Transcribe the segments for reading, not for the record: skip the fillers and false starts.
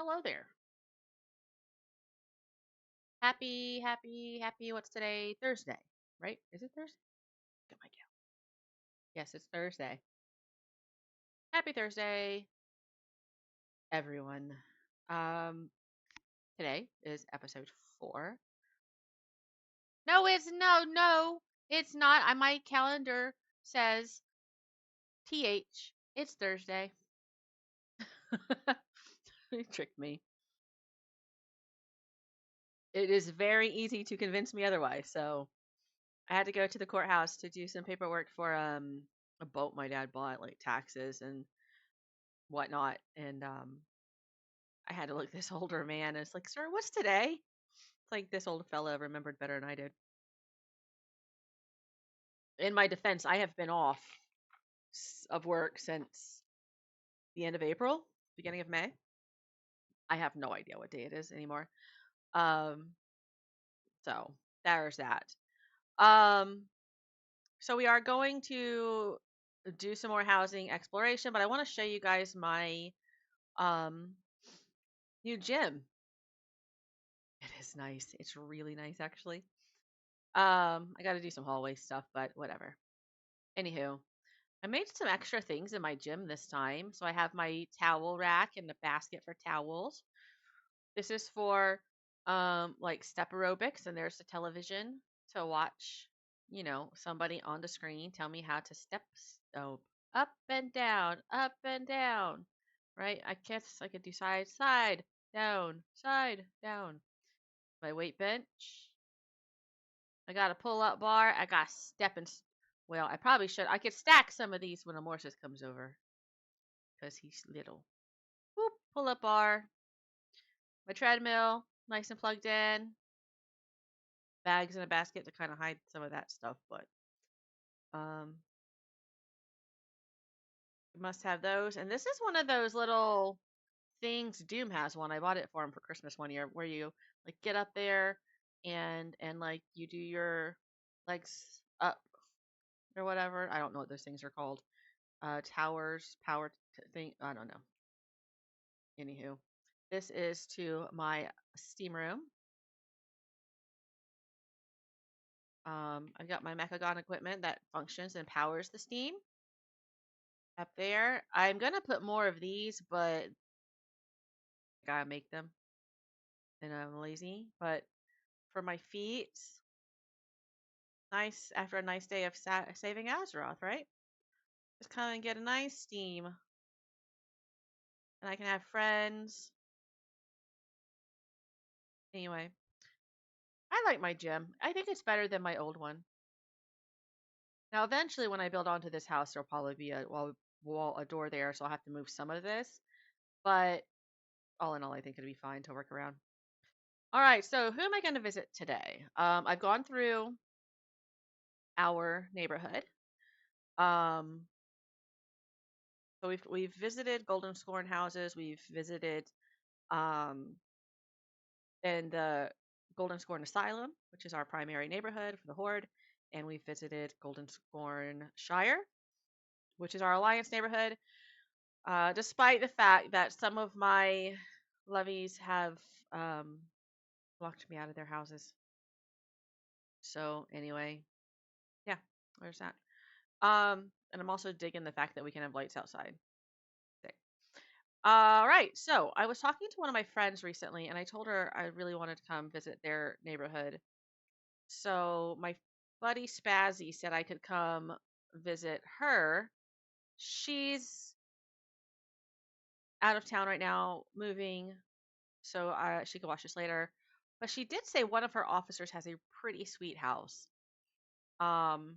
Hello there. Happy. What's today? Thursday, right? Is it Thursday? Get my count. Yes, it's Thursday. Happy Thursday, everyone. Um, Today is episode 4. No, it's not. My calendar says TH. It's Thursday. You tricked me. It is very easy to convince me otherwise. So I had to go to the courthouse to do some paperwork for a boat my dad bought, like taxes and whatnot. And I had to look this older man. And it's like, sir, what's today? It's like this old fella remembered better than I did. In my defense, I have been off of work since the end of April, beginning of May. I have no idea what day it is anymore. Um, so there's that. Um, so we are going to do some more housing exploration, but I want to show you guys my um new gym. It is nice. It's really nice actually. I got to do some hallway stuff, but whatever. Anywho, I made some extra things in my gym this time. So I have my towel rack and the basket for towels. This is for like step aerobics, and there's the television to watch, somebody on the screen tell me how to step up and down. Right? I could do side, down. My weight bench. I got a pull up bar. I got step and well, I probably should. I could stack some of these when Amorsis comes over because he's little. Whoop, pull up bar. My treadmill, nice and plugged in. Bags in a basket to kind of hide some of that stuff, but um, you must have those. And this is one of those little things. Doom has one. I bought it for him for Christmas one year, where you like get up there and like you do your legs up or whatever. I don't know what those things are called. Towers, power thing. I don't know. Anywho, this is to my steam room. I've got my Mechagon equipment that functions and powers the steam up there. I'm gonna put more of these, but I gotta make them, and I'm lazy. But for my feet, nice after a nice day of saving Azeroth, right? Just come and get a nice steam, and I can have friends. Anyway, I like my gym. I think it's better than my old one. Now, eventually, when I build onto this house, there'll probably be a door there, so I'll have to move some of this. But all in all, I think it'll be fine to work around. All right, so who am I going to visit today? I've gone through our neighborhood. Um, so we've visited Golden Scorn houses. We've visited um, in the Golden Scorn Asylum, which is our primary neighborhood for the Horde, and we've visited Golden Scorn Shire, which is our Alliance neighborhood. Despite the fact that some of my levies have um, locked me out of their houses. So anyway, yeah, there's that. And I'm also digging the fact that we can have lights outside. Sick. All right. So I was talking to one of my friends recently, and I told her I really wanted to come visit their neighborhood. So my buddy Spazzy said I could come visit her. She's out of town right now, moving, so she could watch this later. But she did say one of her officers has a pretty sweet house. Um,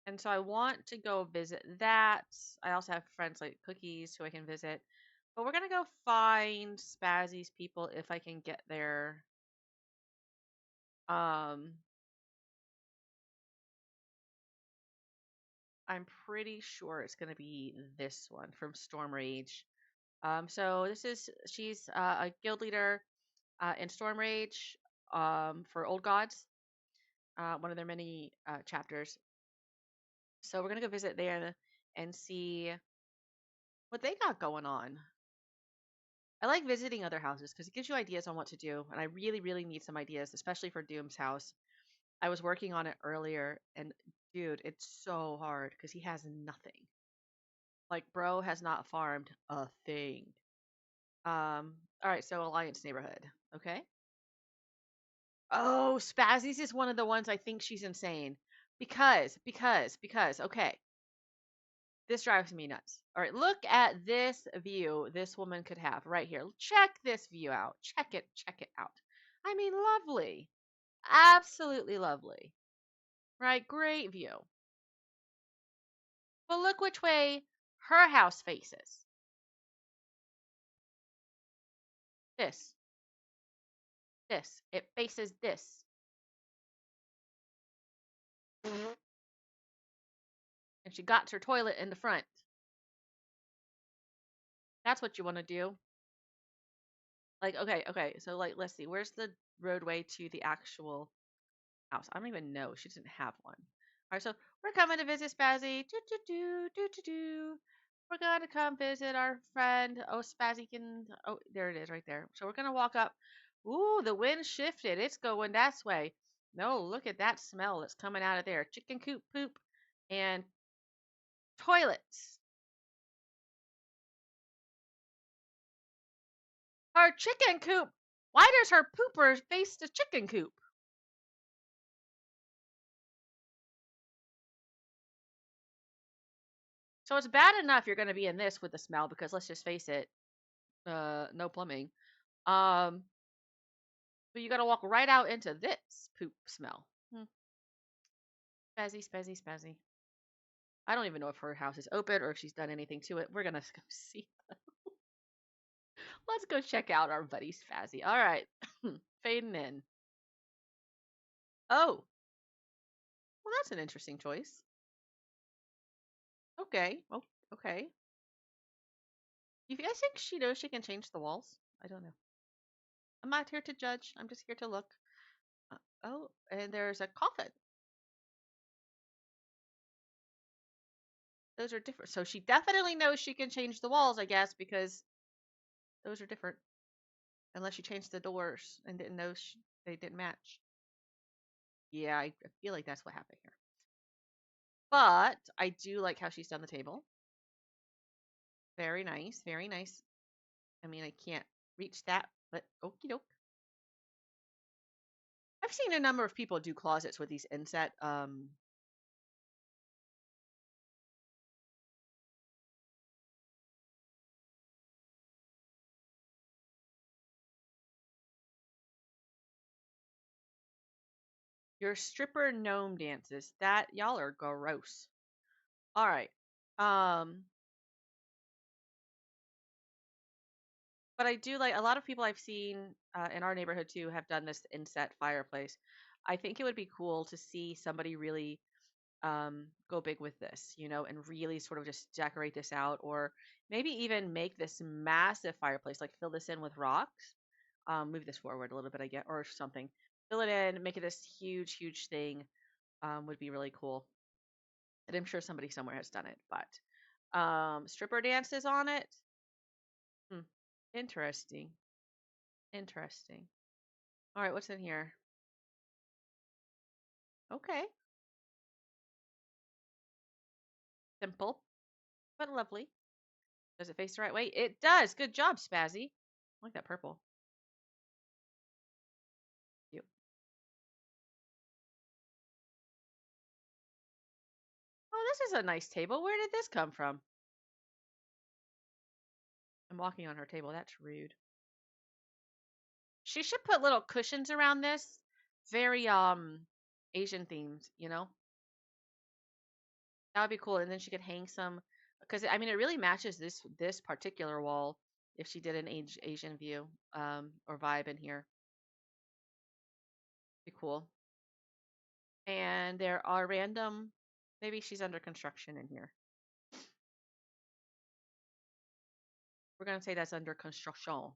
And so I want to go visit that. I also have friends like Cookies who I can visit. But we're gonna go find Spazzy's people if I can get there. Um, I'm pretty sure it's gonna be this one from Storm Rage. So she's a guild leader in Storm Rage for Old Gods, one of their many chapters. So we're gonna go visit there and see what they got going on. I like visiting other houses because it gives you ideas on what to do, and I really, really need some ideas, especially for Doom's house. I was working on it earlier, and dude, it's so hard because he has nothing. Like, bro has not farmed a thing. All right, so Alliance neighborhood. Okay. Oh, Spazzy's is one of the ones I think she's insane. Because, okay, this drives me nuts. All right, look at this view this woman could have right here. Check this view out. Check it out. I mean, lovely. Absolutely lovely. Right? Great view. But look which way her house faces. This. This. It faces this. And she got her toilet in the front. That's what you want to do. Like, okay. So, like, let's see. Where's the roadway to the actual house? I don't even know. She doesn't have one. All right, so we're coming to visit Spazzy. Do. We're gonna come visit our friend. Oh, Spazzy can. Oh, there it is, right there. So we're gonna walk up. Ooh, the wind shifted. It's going that way. No, look at that smell that's coming out of there. Chicken coop poop and toilets. Her chicken coop. Why does her pooper face the chicken coop? So it's bad enough you're going to be in this with the smell because let's just face it, no plumbing. Um, but you got to walk right out into this poop smell. Spazzy. I don't even know if her house is open or if she's done anything to it. We're gonna go see. Let's go check out our buddy Spazzy. All right, fading in. Oh, well, that's an interesting choice. Okay. Oh, okay. You guys think she knows she can change the walls? I don't know. I'm not here to judge. I'm just here to look. Oh, and there's a coffin. Those are different. So she definitely knows she can change the walls, I guess, because those are different. Unless she changed the doors and didn't know they didn't match. Yeah, I feel like that's what happened here. But I do like how she's done the table. Very nice, very nice. I mean, I can't reach that, but okie doke. I've seen a number of people do closets with these inset. Your stripper gnome dances. That y'all are gross. All right. Um, but I do like a lot of people I've seen in our neighborhood too have done this inset fireplace. I think it would be cool to see somebody really go big with this, and really sort of just decorate this out, or maybe even make this massive fireplace, like fill this in with rocks. Move this forward a little bit, I get, or something. Fill it in, make it this huge thing. Would be really cool. And I'm sure somebody somewhere has done it, but stripper dances on it. Hmm. Interesting. Interesting. All right, what's in here? Okay. Simple, but lovely. Does it face the right way? It does. Good job, Spazzy. I like that purple. Cute. Oh, this is a nice table. Where did this come from? I'm walking on her table. That's rude. She should put little cushions around this. Very Asian themed. That would be cool. And then she could hang some because I mean it really matches this particular wall if she did an Asian view or vibe in here. Be cool. And there are random maybe she's under construction in here. We're gonna say that's under construction.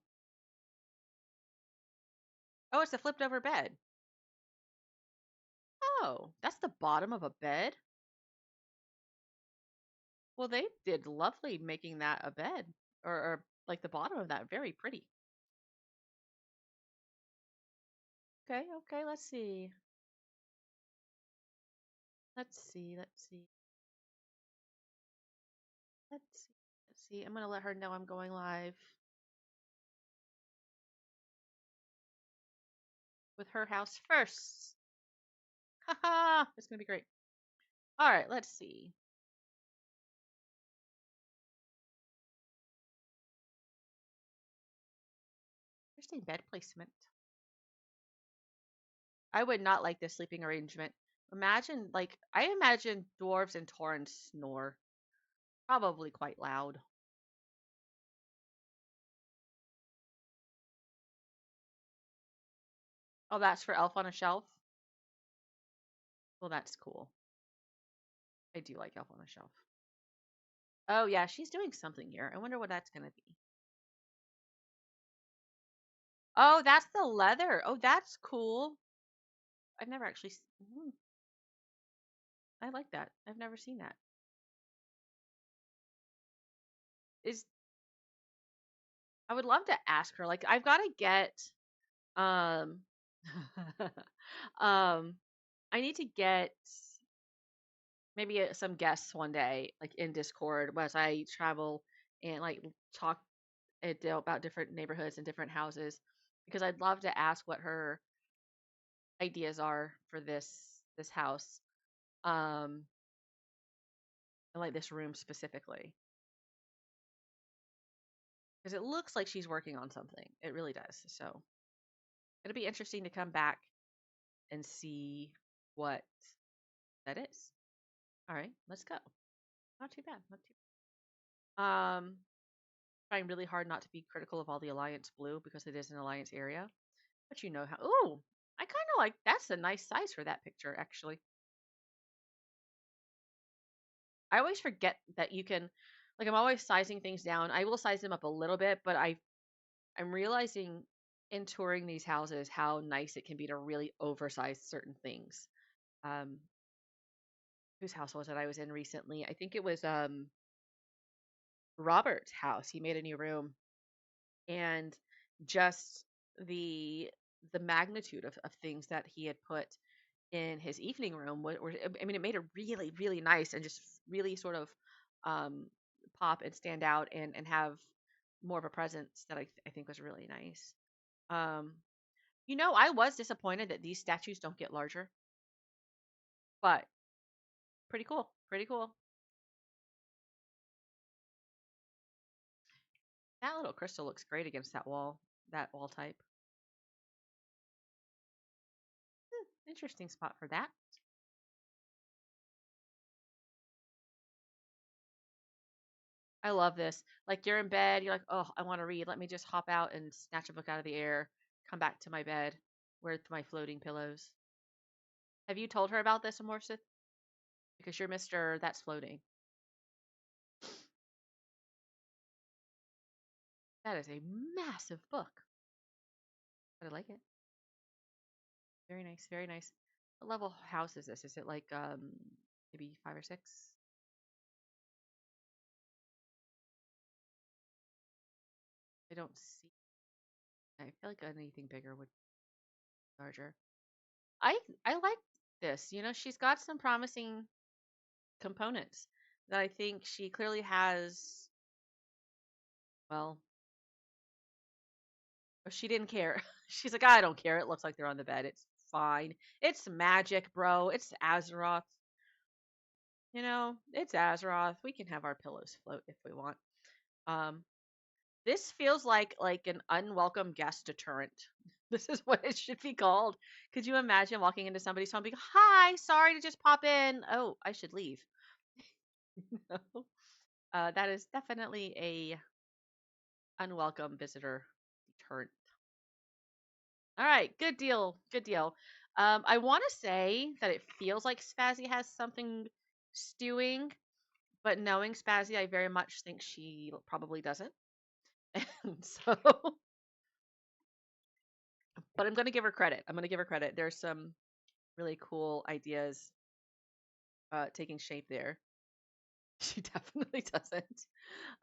Oh, it's a flipped over bed. Oh, that's the bottom of a bed? Well, they did lovely making that a bed or like the bottom of that, very pretty. Okay, okay, let's see. Let's see, let's see. Let's see. Let's see. I'm gonna let her know I'm going live with her house first. Haha, it's gonna be great. All right, let's see. Interesting bed placement. I would not like this sleeping arrangement. Imagine, like, I imagine dwarves and taurens snore. Probably quite loud. Oh, that's for Elf on a Shelf? Well, that's cool. I do like Elf on a Shelf. Oh, yeah, she's doing something here. I wonder what that's going to be. Oh, that's the leather. Oh, that's cool. I've never actually. I like that. I've never seen that. Is I would love to ask her. Like, I've got to get um um I need to get maybe some guests one day, like in Discord, as I travel and like talk about different neighborhoods and different houses, because I'd love to ask what her ideas are for this house, um, and like this room specifically, because it looks like she's working on something. It really does. So it'll be interesting to come back and see what that is. All right, let's go. Not too bad. Not too. Trying really hard not to be critical of all the Alliance blue because it is an Alliance area. But you know how. Ooh, I kind of like that's a nice size for that picture, actually. I always forget that you can, like, I'm always sizing things down. I will size them up a little bit, but I'm realizing in touring these houses how nice it can be to really oversize certain things. Um, whose house was it I was in recently? I think it was Robert's house. He made a new room, and just the the magnitude of things that he had put in his evening room I mean, it made it really, really nice and just really sort of um, pop and stand out and have more of a presence that I think was really nice. Um, I was disappointed that these statues don't get larger, but pretty cool. Pretty cool. That little crystal looks great against that wall type. Interesting spot for that. I love this. Like you're in bed, you're like, oh, I want to read. Let me just hop out and snatch a book out of the air, come back to my bed with my floating pillows. Have you told her about this, Amorsith? Because you're Mr. That's floating. That is a massive book. But I like it. Very nice, very nice. What level house is this? Is it like maybe 5 or 6? I don't see. I feel like anything bigger would be larger. I like this. She's got some promising components that I think she clearly has. Well, she didn't care. She's like, I don't care. It looks like they're on the bed. It's fine. It's magic, bro. It's Azeroth. It's Azeroth. We can have our pillows float if we want. Um, this feels like an unwelcome guest deterrent. This is what it should be called. Could you imagine walking into somebody's home being, hi, sorry to just pop in. Oh, I should leave. No. That is definitely a unwelcome visitor deterrent. All right, good deal, good deal. I want to say that it feels like Spazzy has something stewing, but knowing Spazzy, I very much think she probably doesn't. And so, but I'm going to give her credit. I'm going to give her credit. There's some really cool ideas taking shape there. She definitely doesn't.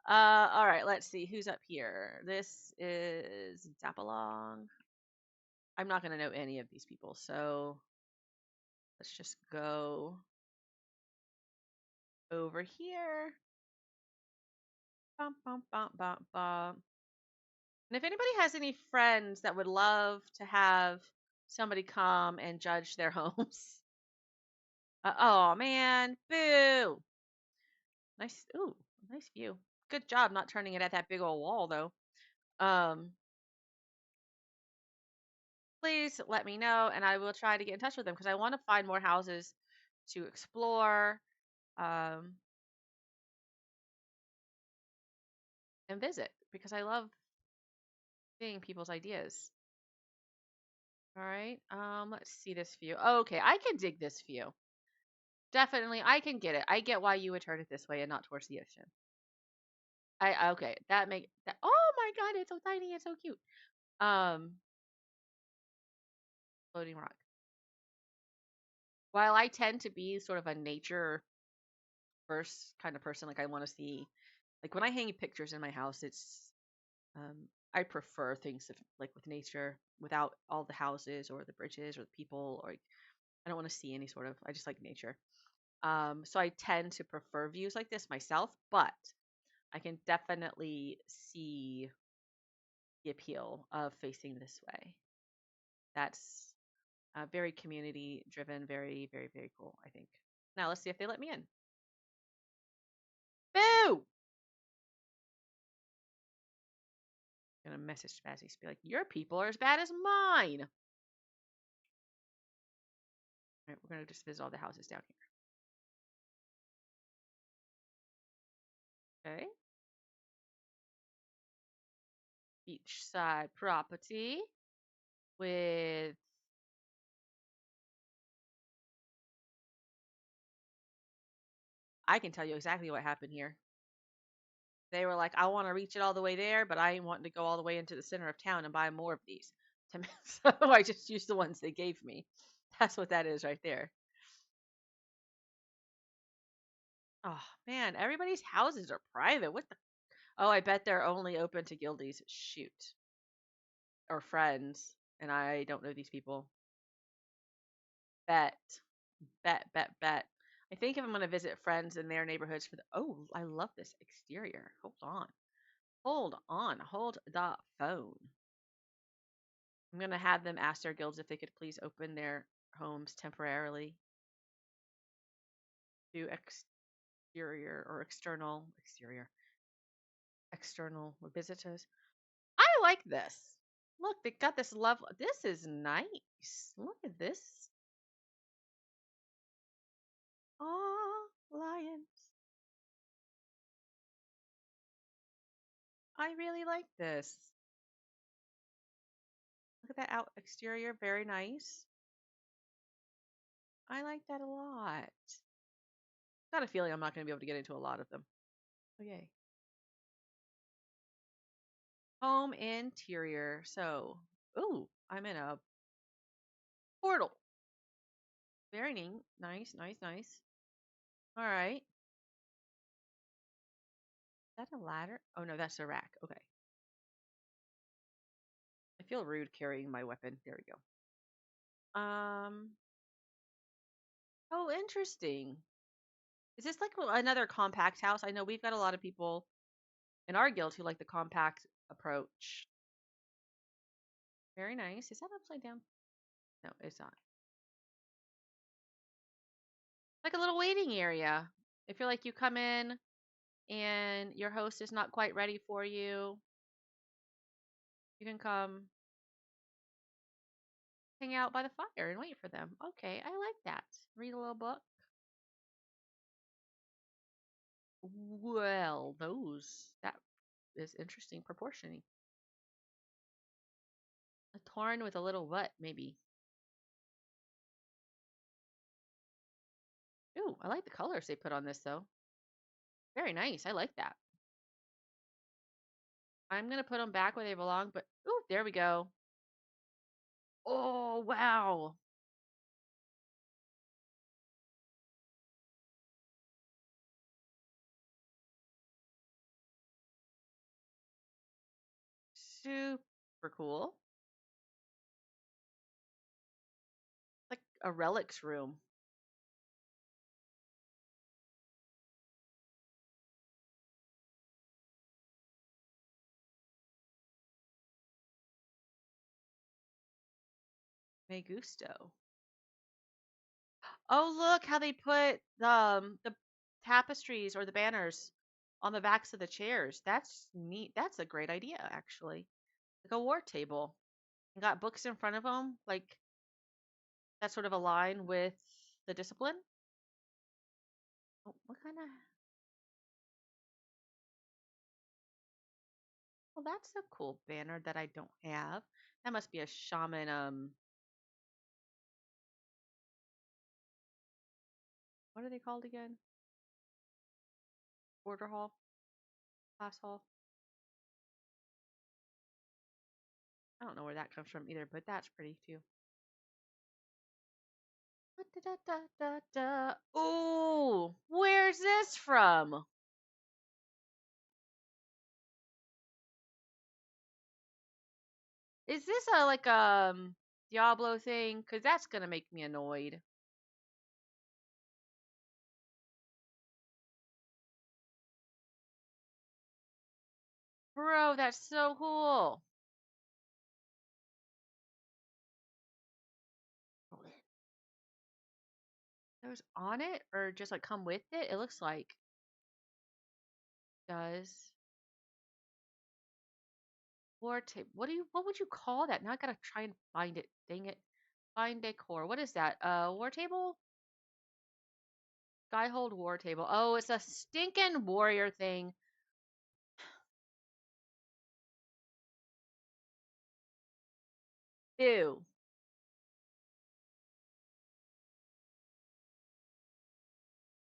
All right, let's see who's up here. This is Zapalong. I'm not gonna know any of these people, so let's just go over here. Bum, bum, bum, bum, bum. And if anybody has any friends that would love to have somebody come and judge their homes, oh man, boo! Nice, ooh, nice view. Good job not turning it at that big old wall though. Um, please let me know, and I will try to get in touch with them because I want to find more houses to explore um, and visit because I love seeing people's ideas. All right, let's see this view. Okay, I can dig this view. Definitely, I can get it. I get why you would turn it this way and not towards the ocean. Okay, that make that. Oh my God, it's so tiny. It's so cute. Um, Floating rock. While I tend to be sort of a nature first kind of person, like I want to see, like when I hang pictures in my house, it's I prefer things like with nature, without all the houses or the bridges or the people, or I don't want to see any sort of. I just like nature. So I tend to prefer views like this myself, but I can definitely see the appeal of facing this way. That's very community driven, very, very, very cool, I think. Now let's see if they let me in. Boo! I'm gonna message Spazzy to be like, your people are as bad as mine. All right, we're gonna just visit all the houses down here. Okay. Beachside property with I can tell you exactly what happened here. They were like, I want to reach it all the way there, but I ain't wanting to go all the way into the center of town and buy more of these. So I just used the ones they gave me. That's what that is right there. Oh man, everybody's houses are private. What the? Oh, I bet they're only open to guildies. Shoot. Or friends. And I don't know these people. Bet. Bet, bet, bet. I think if I'm going to visit friends in their neighborhoods for the. Oh, I love this exterior. Hold on. Hold on. Hold the phone. I'm going to have them ask their guilds if they could please open their homes temporarily to exterior or external visitors. I like this. Look, they got this love. This is nice. Look at this. Aw, lions. I really like this. Look at that out exterior. Very nice. I like that a lot. Got a feeling I'm not going to be able to get into a lot of them. Oh, yay. Home interior. So, ooh, I'm in a portal. Very neat. Nice, nice, nice. All right. Is that a ladder? Oh, no, that's a rack. Okay. I feel rude carrying my weapon. There we go. Oh, interesting. Is this like another compact house? I know we've got a lot of people in our guild who like the compact approach. Very nice. Is that upside down? No, it's not. Like a little waiting area. If you're like you come in and your host is not quite ready for you, you can come hang out by the fire and wait for them. Okay, I like that. Read a little book. Well, that is interesting proportioning. A torn with a little what, maybe. Ooh, I like the colors they put on this though. Very nice. I like that. I'm gonna put them back where they belong, but ooh, there we go. Oh, wow. Super cool. Like a relics room. Me gusto. Oh, look how they put the tapestries or the banners on the backs of the chairs. That's neat. That's a great idea, actually. Like a war table. And got books in front of them, like that sort of align with the discipline. Oh, what kind of? Well, that's a cool banner that I don't have. That must be a shaman. What are they called again? Order hall, class hall. I don't know where that comes from either, but that's pretty too. Ooh, where's this from? Is this a like Diablo thing? Cause that's gonna make me annoyed. Bro, that's so cool. Those on it or just like come with it? It looks like does. War tape. What would you call that? Now I gotta try and find it. Dang it. Find decor. What is that? War table? Skyhold war table. Oh, it's a stinking warrior thing. Ew.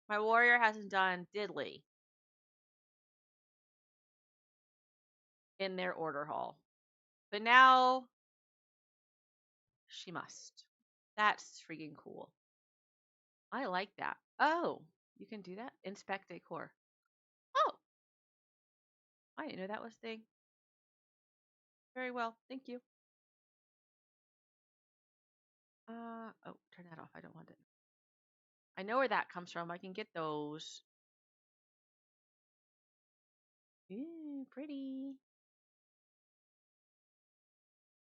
My warrior hasn't done diddly in their order hall. But now she must. That's freaking cool. I like that. Oh, you can do that? Inspect decor. Oh, I didn't know that was a thing. Very well. Thank you. Oh, turn that off. I don't want it. I know where that comes from. I can get those. Ooh, pretty.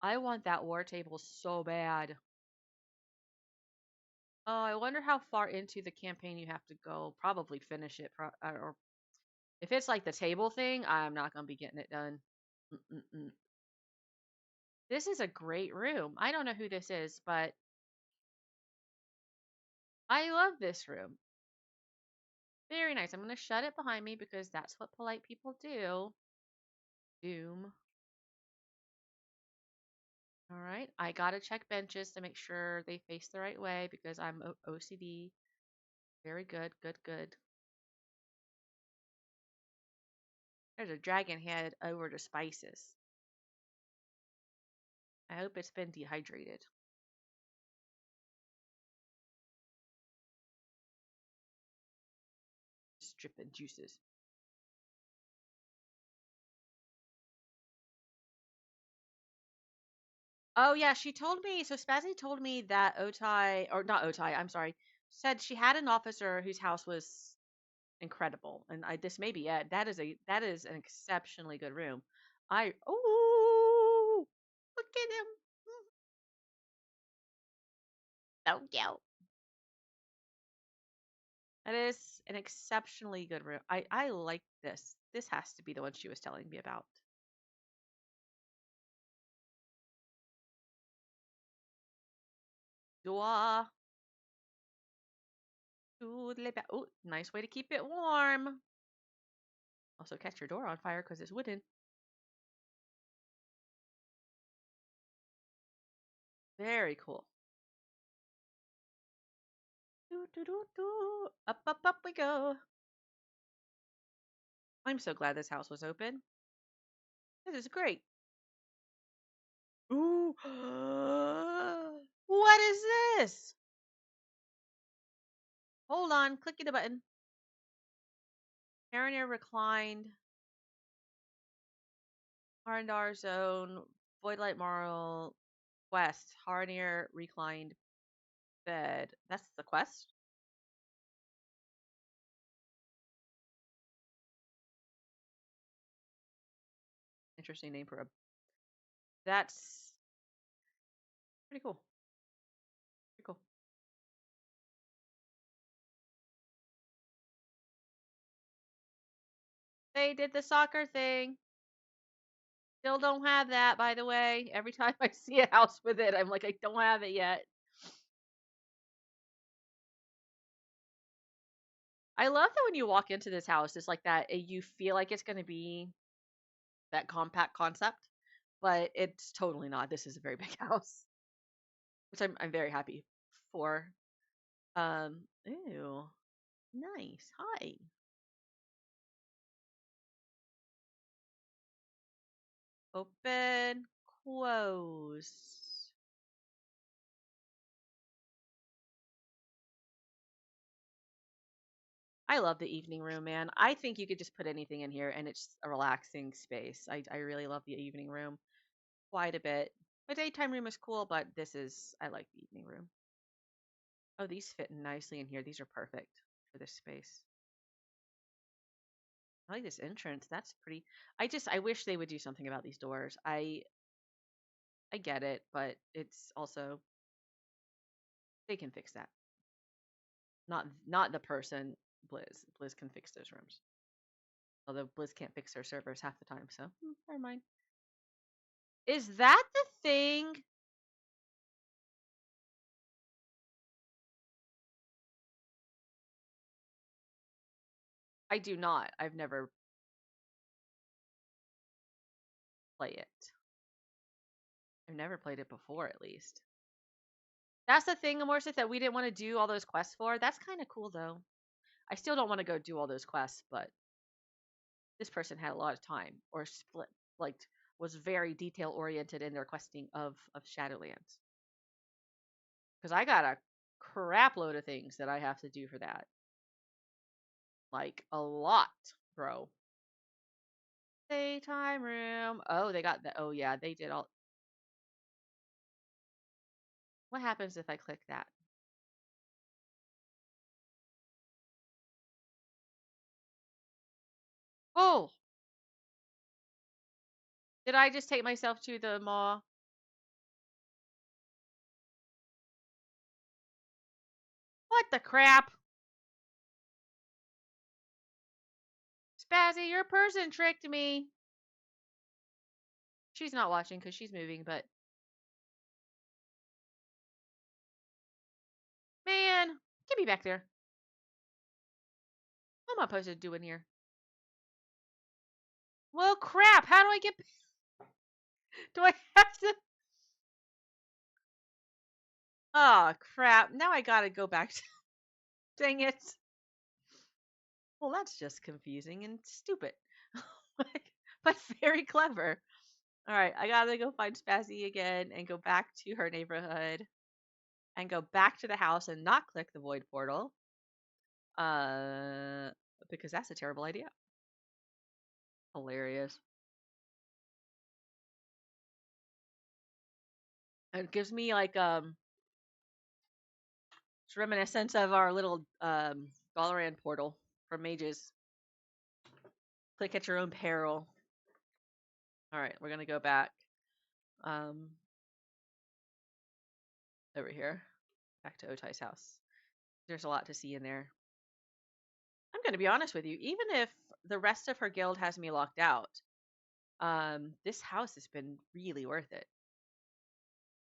I want that war table so bad. Oh, I wonder how far into the campaign you have to go. Probably finish it. Or if it's like the table thing, I'm not gonna be getting it done. Mm-mm-mm. This is a great room. I don't know who this is, but I love this room. Very nice. I'm gonna shut it behind me because that's what polite people do. Doom. All right. I gotta check benches to make sure they face the right way because I'm OCD. Very good. Good. Good. There's a dragon head over the spices. I hope it's been dehydrated. Just dripping juices. Oh yeah, she told me. So Spazzy told me that Otai, or not Otai, I'm sorry, said she had an officer whose house was incredible, and this may be it. That is an exceptionally good room. Oh, look at him. So cute. That is an exceptionally good room. I like this. This has to be the one she was telling me about. Dua. Oh, nice way to keep it warm. Also, catch your door on fire because it's wooden. Very cool. Do, do, do, do. Up we go. I'm so glad this house was open. This is great. Ooh. What is this? Hold on. Clicking the button. Mariner reclined. Harndar Zone, Voidlight Marl, Quest, Harnier Reclined Bed. That's the quest? Interesting name for a. That's pretty cool. Pretty cool. They did the soccer thing. Still don't have that, by the way. Every time I see a house with it, I'm like, I don't have it yet. I love that when you walk into this house, it's like that. You feel like it's going to be that compact concept, but it's totally not. This is a very big house, which I'm very happy for. Ew, nice. Hi. Open, close. I love the evening room, man. I think you could just put anything in here and it's a relaxing space. I really love the evening room quite a bit. My daytime room is cool, but I like the evening room. Oh, these fit nicely in here. These are perfect for this space. I like this entrance. That's pretty. I wish they would do something about these doors. I get it, but it's also they can fix that. Not the person, Blizz. Blizz can fix those rooms. Although Blizz can't fix their servers half the time, so never mind. Is that the thing? I do not. I've never played it. I've never played it before, at least. That's the thing, Amorsis, that we didn't want to do all those quests for. That's kind of cool, though. I still don't want to go do all those quests, but this person had a lot of time, or split, like, was very detail oriented in their questing of Shadowlands. Because I got a crap load of things that I have to do for that. Like, a lot, bro. Daytime room. Oh, they got the. Oh, yeah, they did all. What happens if I click that? Oh, did I just take myself to the mall? What the crap? Spazzy, your person tricked me. She's not watching because she's moving, but man, get me back there. What am I supposed to do in here? Well, crap. How do I get? Do I have to? Oh, crap. Now I gotta go back. Dang it. Well, that's just confusing and stupid. But very clever. All right, I gotta go find Spazzy again and go back to her neighborhood and go back to the house and not click the void portal. Uh, because that's a terrible idea. Hilarious. It gives me like it's reminiscent of our little Dalaran portal for mages. Click at your own peril. All right, we're gonna go back um over here, back to Otai's house. There's a lot to see in there. I'm gonna be honest with you, even if the rest of her guild has me locked out, this house has been really worth it.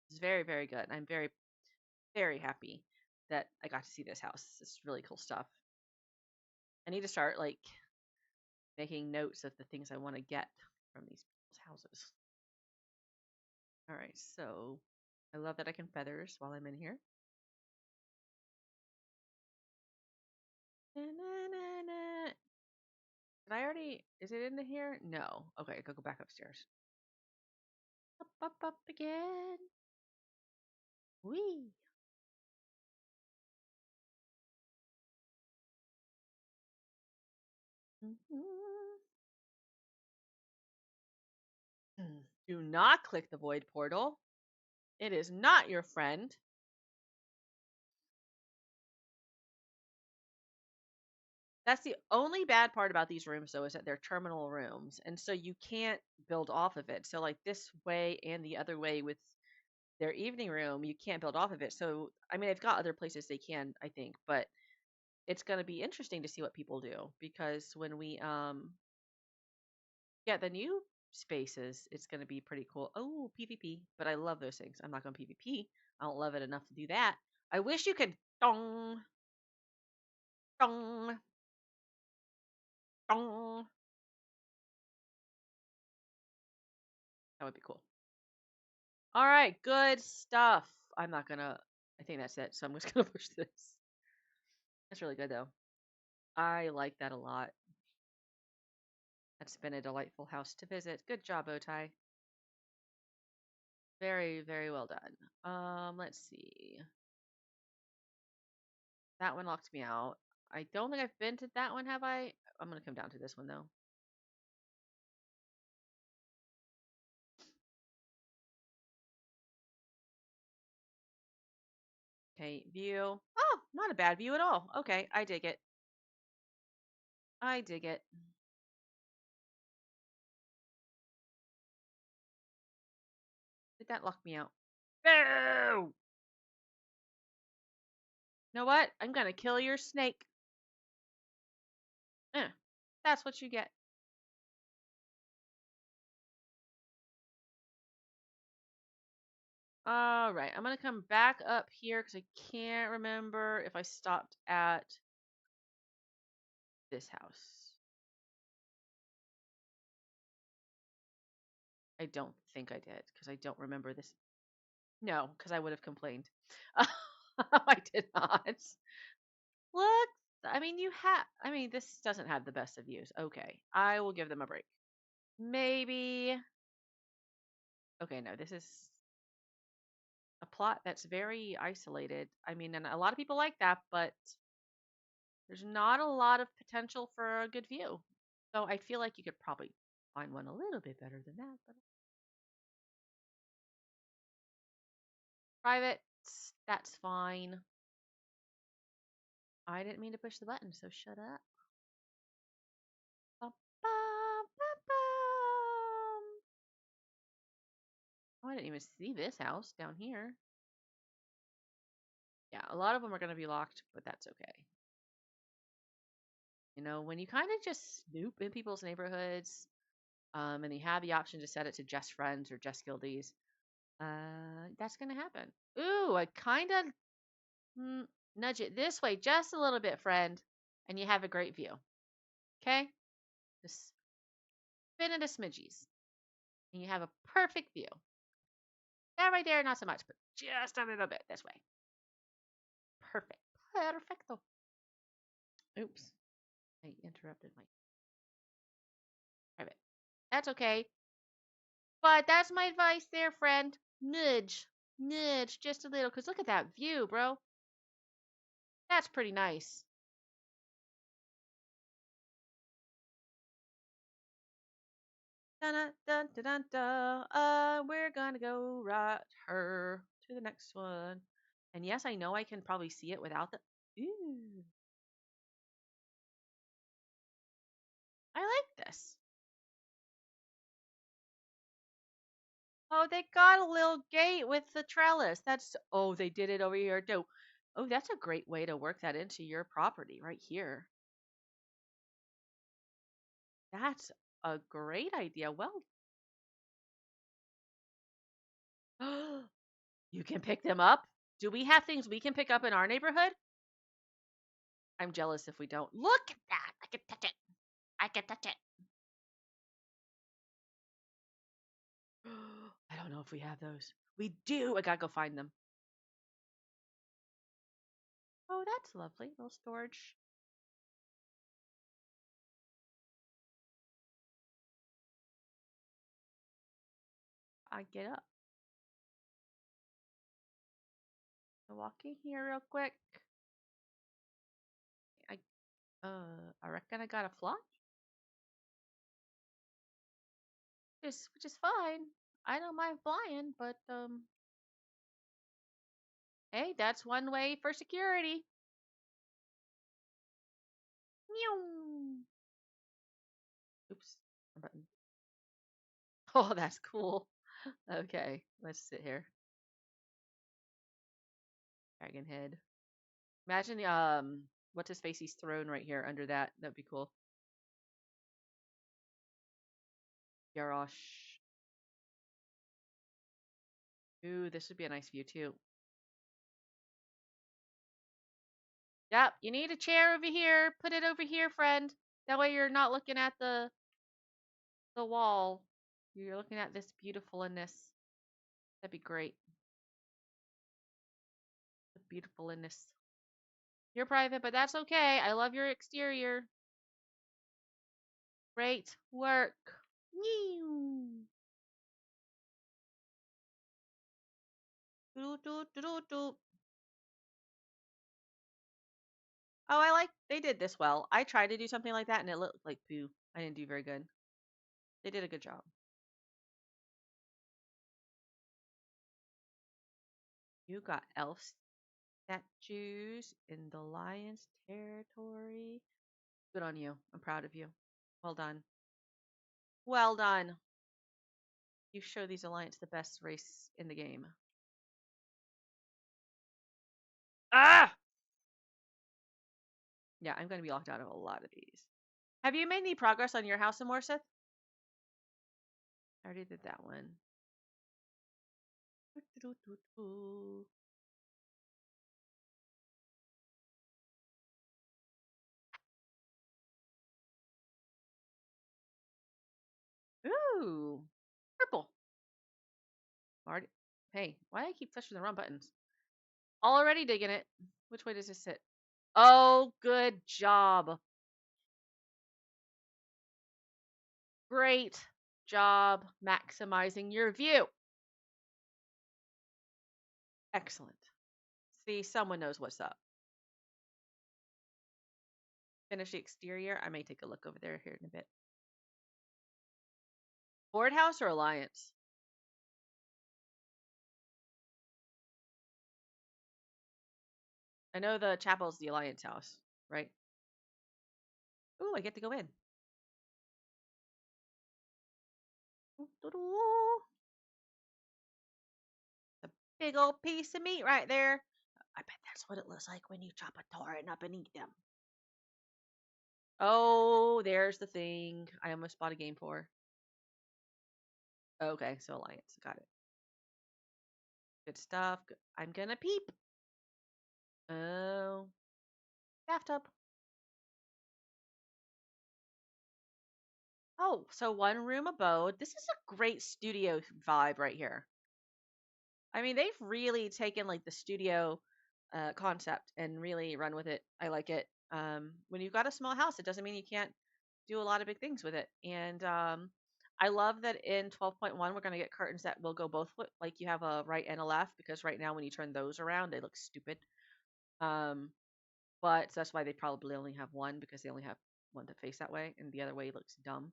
It's very, very good. I'm very, very happy that I got to see this house. It's really cool stuff. I need to start like making notes of the things I want to get from these people's houses. All right, so I love that I can feathers while I'm in here. Na, na, na. Did I already? Is it in here? No. Okay, I go back upstairs. Up again. Wee. Mm-hmm. Do not click the void portal. It is not your friend. That's the only bad part about these rooms, though, is that they're terminal rooms. And so you can't build off of it. So, like this way and the other way with their evening room, you can't build off of it. So, I mean, they've got other places they can, I think, but it's going to be interesting to see what people do because when we get the new spaces, it's going to be pretty cool. Oh, PvP, but I love those things. I'm not going to PvP. I don't love it enough to do that. I wish you could dong dong dong. That would be cool. All right, good stuff. I'm not gonna. I think that's it. So I'm just gonna push this. That's really good though. I like that a lot. That's been a delightful house to visit. Good job, Otai. Very, very well done. Let's see. That one locked me out. I don't think I've been to that one, have I? I'm gonna come down to this one though. Okay, view. Oh, not a bad view at all. Okay, I dig it. I dig it. Did that lock me out? Boo! You know what? I'm gonna kill your snake. That's what you get. All right, I'm gonna come back up here because I can't remember if I stopped at this house. I don't think I did because I don't remember this. No, because I would have complained. I did not. Look, I mean, I mean, this doesn't have the best of views. Okay, I will give them a break. Maybe. Okay, no, this is a plot that's very isolated. I mean, and a lot of people like that, but there's not a lot of potential for a good view. So I feel like you could probably find one a little bit better than that. But private, that's fine. I didn't mean to push the button, so shut up. Bum, bum, bum, bum. Oh, I didn't even see this house down here. Yeah, a lot of them are going to be locked, but that's okay. You know, when you kind of just snoop in people's neighborhoods, and you have the option to set it to just friends or just guildies, that's going to happen. Ooh, I kind of nudge it this way just a little bit, friend, and you have a great view. Okay? Just spin it a smidgies, and you have a perfect view. That right there, not so much, but just a little bit this way. Perfect. Perfecto. Oops. I interrupted my private. That's okay. But that's my advice there, friend. Nudge. Nudge just a little, because look at that view, bro. That's pretty nice. Dun dun dun dun dun. We're gonna go right her to the next one. And yes, I know I can probably see it without the. Ooh, I like this. Oh, they got a little gate with the trellis. That's. Oh, they did it over here too. Oh, that's a great way to work that into your property right here. That's a great idea. Well, you can pick them up. Do we have things we can pick up in our neighborhood? I'm jealous if we don't. Look at that. I can touch it. I can touch it. I don't know if we have those. We do. I gotta go find them. Oh, that's lovely. Little storage. I get up. So walking here real quick. I I reckon I got a fly. Which is fine. I don't mind flying, but hey, that's one way for security. Meow. Oops, wrong button. Oh, that's cool. Okay, let's sit here. Dragon head. Imagine what's his face? He's thrown right here under that. That'd be cool. Yarosh. Ooh, this would be a nice view too. Yep, you need a chair over here. Put it over here, friend. That way you're not looking at the wall. You're looking at this beautifulness. That'd be great. The beautifulness. You're private, but that's okay. I love your exterior. Great work. Meow. Doo doo doo doo doo. Oh, they did this well. I tried to do something like that and it looked like poo. I didn't do very good. They did a good job. You got elf statues in the lion's territory. Good on you. I'm proud of you. Well done. Well done. You show these alliance the best race in the game. Ah! Yeah, I'm going to be locked out of a lot of these. Have you made any progress on your house in Morseth? I already did that one. Ooh, purple. Already. Hey, why do I keep touching the wrong buttons? Already digging it. Which way does this sit? Oh, good job. Great job maximizing your view. Excellent. See, someone knows what's up. Finish the exterior. I may take a look over there here in a bit. Board house or alliance? I know the chapel's the alliance house, right? Ooh, I get to go in. A big old piece of meat right there. I bet that's what it looks like when you chop a torrent up and eat them. Oh, there's the thing I almost bought a game for. Okay, so alliance. Got it. Good stuff. I'm gonna peep. Oh, bathtub. Oh, so one room abode. This is a great studio vibe right here. I mean, they've really taken like the studio concept and really run with it. I like it. When you've got a small house, it doesn't mean you can't do a lot of big things with it. And I love that in 12.1, we're going to get curtains that will go both like you have a right and a left, because right now when you turn those around, they look stupid. Um, but so that's why they probably only have one, because they only have one to face that way, and the other way looks dumb.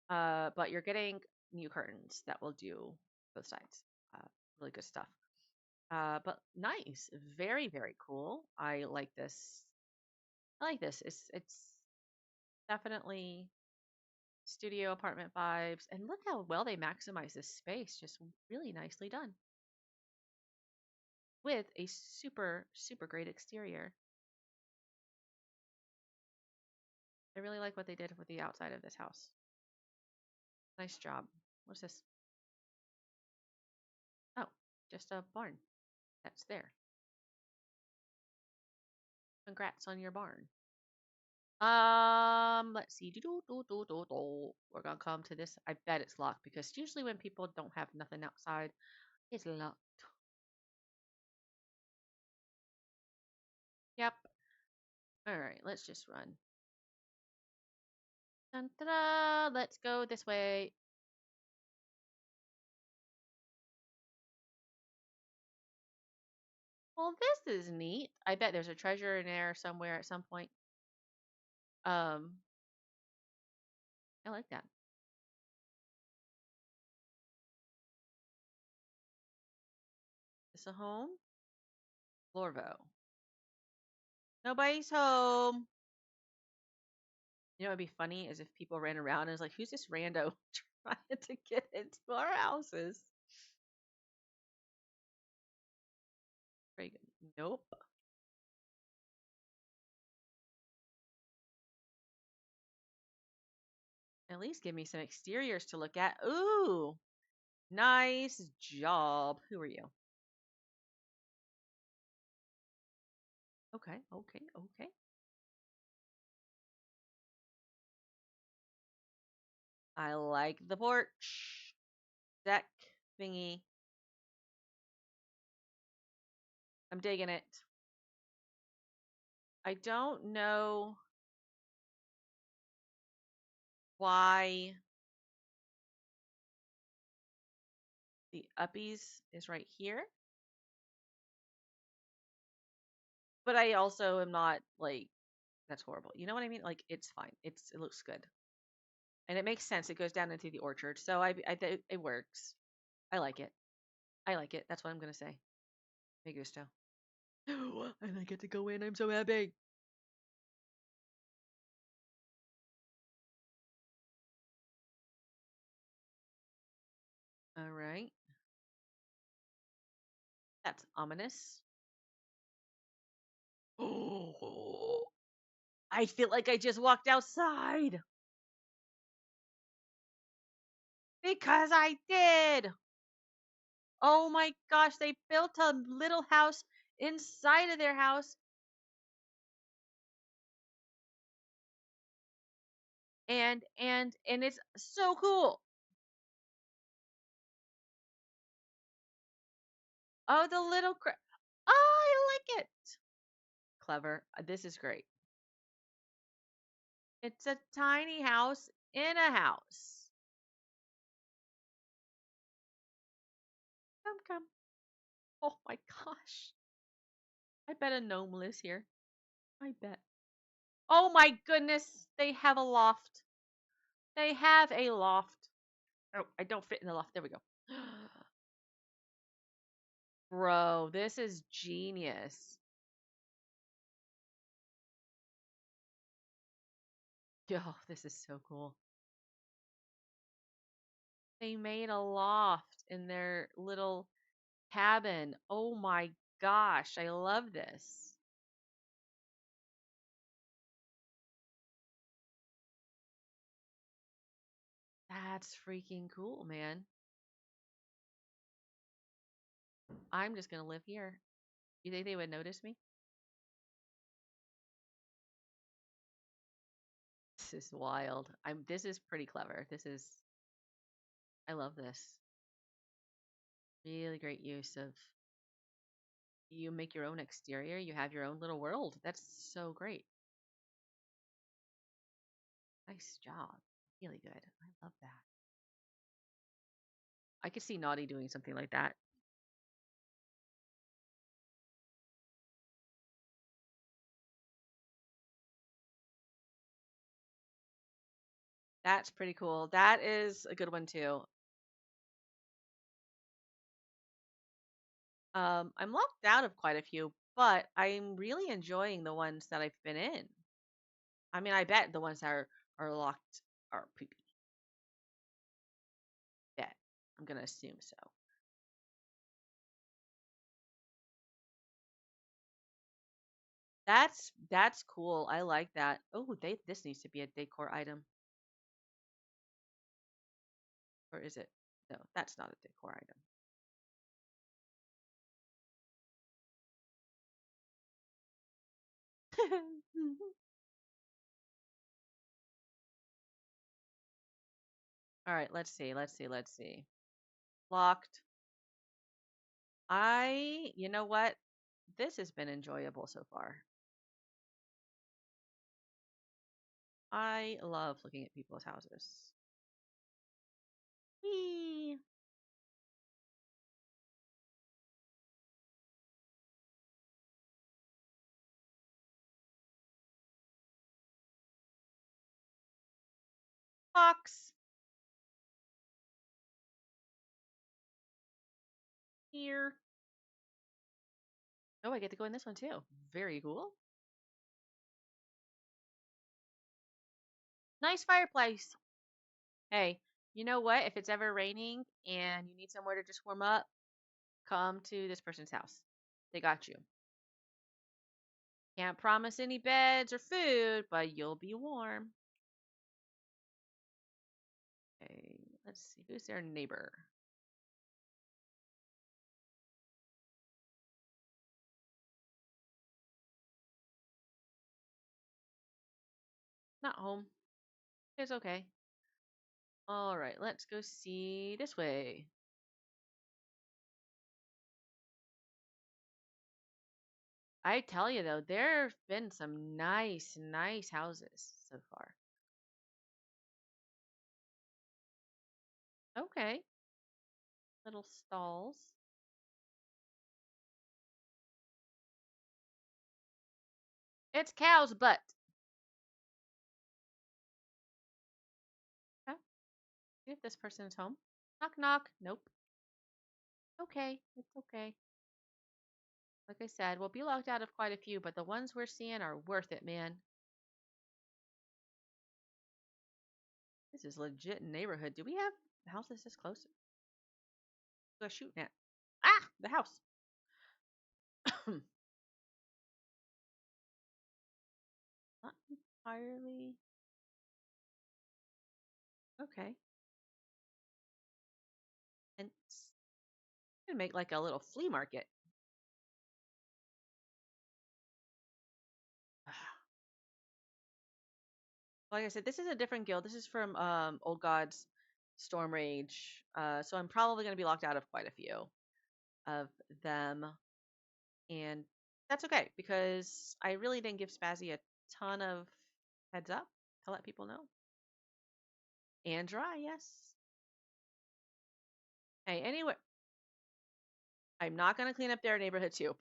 But you're getting new curtains that will do both sides. Really good stuff. But nice, very very cool. I like this. I like this. It's definitely studio apartment vibes, and look how well they maximize this space. Just really nicely done with a super super great exterior. I really like what they did with the outside of this house. Nice job. What's this? Oh, just a barn. That's there. Congrats on your barn. Let's see. We're gonna come to this. I bet it's locked, because usually when people don't have nothing outside, it's locked. Yep. All right, let's just run. Dun, da, da, let's go this way. Well, this is neat. I bet there's a treasure in there somewhere at some point. Um, I like that. this a home? Lorvo. Nobody's home. You know what'd be funny is if people ran around and was like, who's this rando trying to get into our houses? Reagan. Nope. At least give me some exteriors to look at. Ooh, nice job. Who are you? Okay, okay, okay. I like the porch deck thingy. I'm digging it. I don't know why the uppies is right here, but I also am not like that's horrible. You know what I mean? Like it's fine. It looks good. And it makes sense. It goes down into the orchard. So it works. I like it. I like it. That's what I'm going to say. Me gusto. And I get to go in. I'm so happy. All right. That's ominous. Oh, I feel like I just walked outside because I did. Oh my gosh, they built a little house inside of their house and it's so cool. Oh, the little oh, I like it. Clever. This is great. It's a tiny house in a house. Come, come. Oh my gosh. I bet a gnome lives here. I bet. Oh my goodness. They have a loft. They have a loft. Oh, I don't fit in the loft. There we go. Bro, this is genius. Yo, this is so cool. They made a loft in their little cabin. Oh my gosh, I love this. That's freaking cool, man. I'm just gonna live here. You think they would notice me? This is wild. This is pretty clever. I love this. Really great use of you make your own exterior, you have your own little world. That's so great. Nice job. Really good. I love that. I could see Naughty doing something like that. That's pretty cool. That is a good one too. I'm locked out of quite a few, but I'm really enjoying the ones that I've been in. I mean, I bet the ones that are locked are poopy. Bet. I'm gonna assume so. That's cool. I like that. Oh, this needs to be a decor item. Or is it? No, that's not a decor item. All right, let's see. Let's see. Let's see. Locked. You know what? This has been enjoyable so far. I love looking at people's houses. Whee! Box here. Oh, I get to go in this one too. Very cool. Nice fireplace. Hey, you know what? If it's ever raining and you need somewhere to just warm up, come to this person's house. They got you. Can't promise any beds or food, but you'll be warm. Okay, let's see. Who's their neighbor? Not home. It's okay. All right, let's go see this way. I tell you though, there have been some nice, nice houses so far. Okay, little stalls. It's cow's butt. Okay, see if this person's home. Knock, knock. Nope. Okay, it's okay. Like I said, we'll be locked out of quite a few, but the ones we're seeing are worth it, man. This is legit neighborhood. Do we have houses this close? Go shooting at. Ah, the house. Not entirely. Okay. And it's gonna make like a little flea market. Like I said, this is a different guild. This is from Old Gods Storm Rage. So I'm probably gonna be locked out of quite a few of them. And that's okay because I really didn't give Spazzy a ton of heads up to let people know. And dry, yes. Hey, anyway, I'm not gonna clean up their neighborhood too.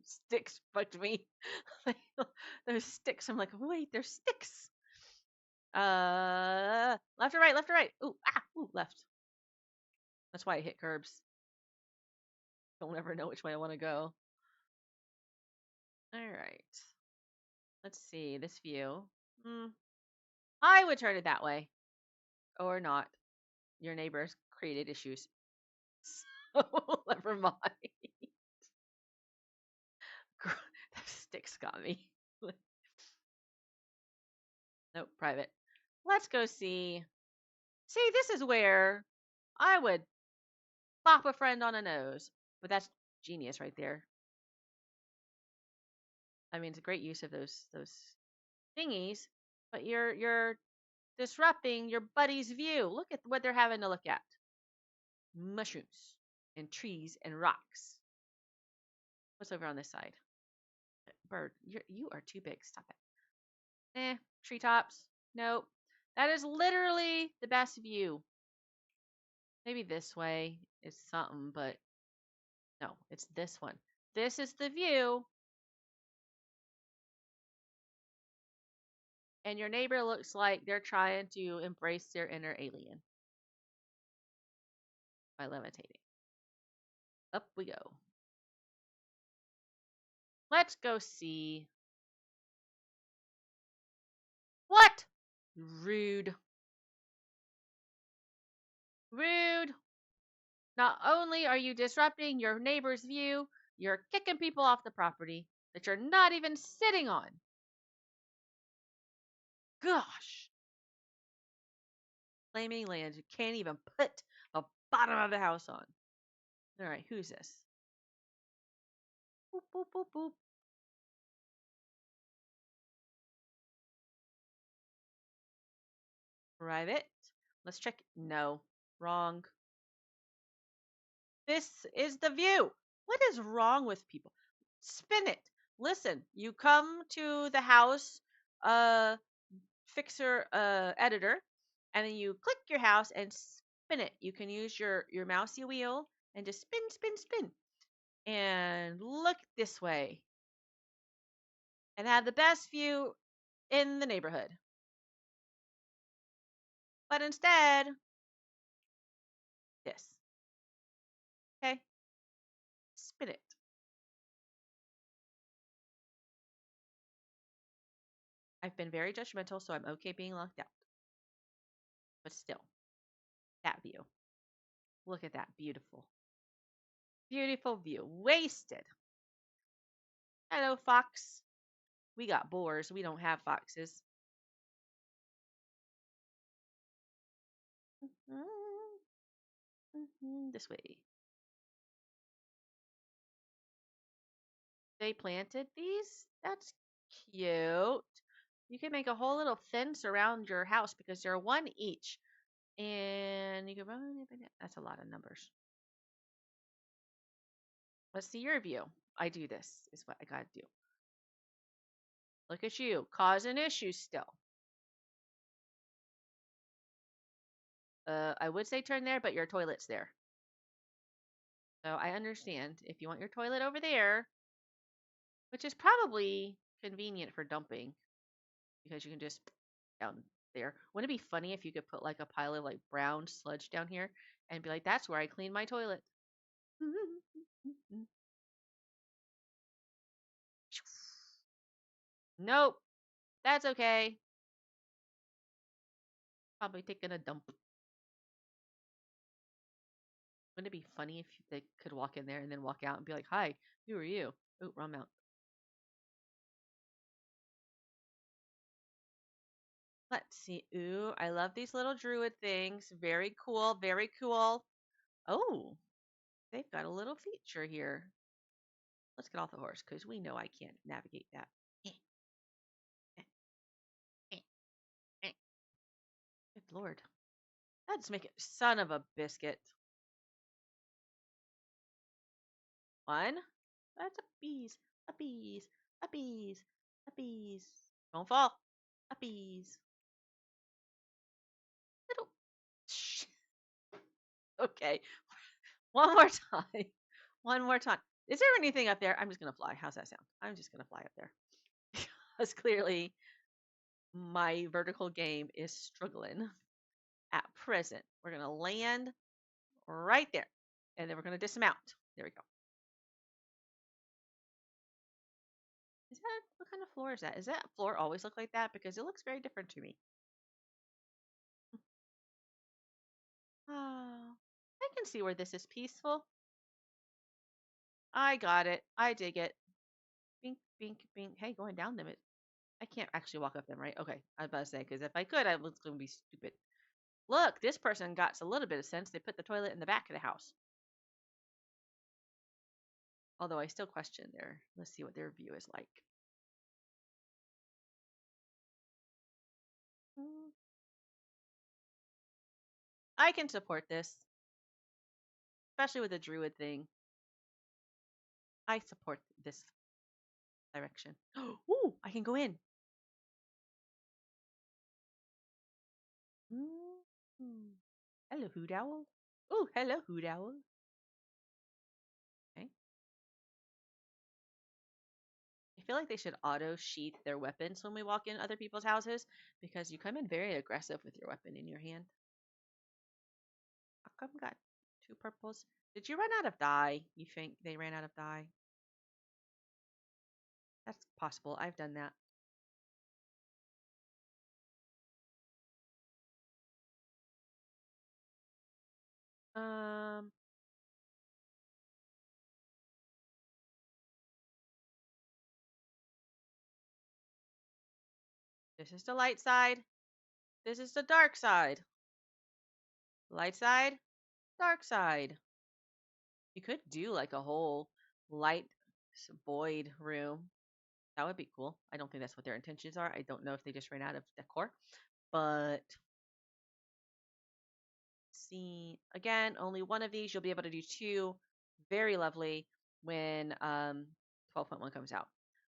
Sticks bugged me. Those sticks. I'm like, wait, there's sticks. Left or right, left or right. Ooh, ooh, left. That's why I hit curbs. Don't ever know which way I want to go. All right. Let's see this view. Hmm. I would turn it that way or not. Your neighbors created issues. So never mind. The sticks got me. Nope, private. Let's go see. See, this is where I would pop a friend on a nose. But that's genius right there. I mean, it's a great use of those thingies, but you're disrupting your buddy's view. Look at what they're having to look at. Mushrooms and trees and rocks. What's over on this side? Bird, you are too big. Stop it. Treetops. Nope. That is literally the best view. Maybe this way is something, but no, it's this one. This is the view. And your neighbor looks like they're trying to embrace their inner alien by levitating. Up we go. Let's go see. What? Rude. Rude. Not only are you disrupting your neighbor's view, you're kicking people off the property that you're not even sitting on. Gosh. Flaming lands. You can't even put the bottom of the house on. All right, who's this? Boop, boop, boop, boop. Private. Let's check. No. Wrong. This is the view. What is wrong with people? Spin it. Listen, you come to the house fixer editor, and then you click your house and spin it. You can use your mousey wheel and just spin, spin, spin. And look this way. And have the best view in the neighborhood. But instead, this. Okay? Spin it. I've been very judgmental, so I'm okay being locked out. But still, that view. Look at that beautiful, beautiful view. Wasted. Hello, fox. We got boars. We don't have foxes. This way. They planted these? That's cute. You can make a whole little fence around your house because they're one each. And you can run. That's a lot of numbers. Let's see your view. I do this, is what I gotta do. Look at you, causing issues still. I would say turn there, but your toilet's there. So I understand if you want your toilet over there, which is probably convenient for dumping because you can just down there. Wouldn't it be funny if you could put like a pile of like brown sludge down here and be like, that's where I clean my toilet? Nope, that's okay. Probably taking a dump. Wouldn't it be funny if they could walk in there and then walk out and be like, hi, who are you? Oh, wrong mount. Let's see. Ooh, I love these little druid things. Very cool. Very cool. Oh, they've got a little feature here. Let's get off the horse because we know I can't navigate that. Good Lord. Let's make it son of a biscuit. One. That's a bees. A bees. A bees. A bees. Don't fall. A bees. Little. Shh. Okay. One more time. One more time. Is there anything up there? I'm just going to fly. How's that sound? I'm just going to fly up there. Because clearly my vertical game is struggling at present. We're going to land right there. And then we're going to dismount. There we go. Is that, what kind of floor is that? Does that floor always look like that? Because it looks very different to me. Oh, I can see where this is peaceful. I got it. I dig it. Bink, bink, bink. Hey, going down them. I can't actually walk up them, right? Okay, I was about to say, because if I could, I was going to be stupid. Look, this person got a little bit of sense. They put the toilet in the back of the house. Although I still question their, let's see what their view is like. I can support this, especially with the druid thing. I support this direction. Ooh, I can go in. Hello, hoot owl. Ooh, hello, hoot owl. Okay. I feel like they should auto sheath their weapons when we walk in other people's houses because you come in very aggressive with your weapon in your hand. How come we got two purples? Did you run out of dye? You think they ran out of dye? That's possible. I've done that. Um, this is the light side. This is the dark side. Light side, dark side. You could do like a whole light void room. That would be cool. I don't think that's what their intentions are. I don't know if they just ran out of decor. But see, again, only one of these. You'll be able to do two. Very lovely when 12.1 comes out.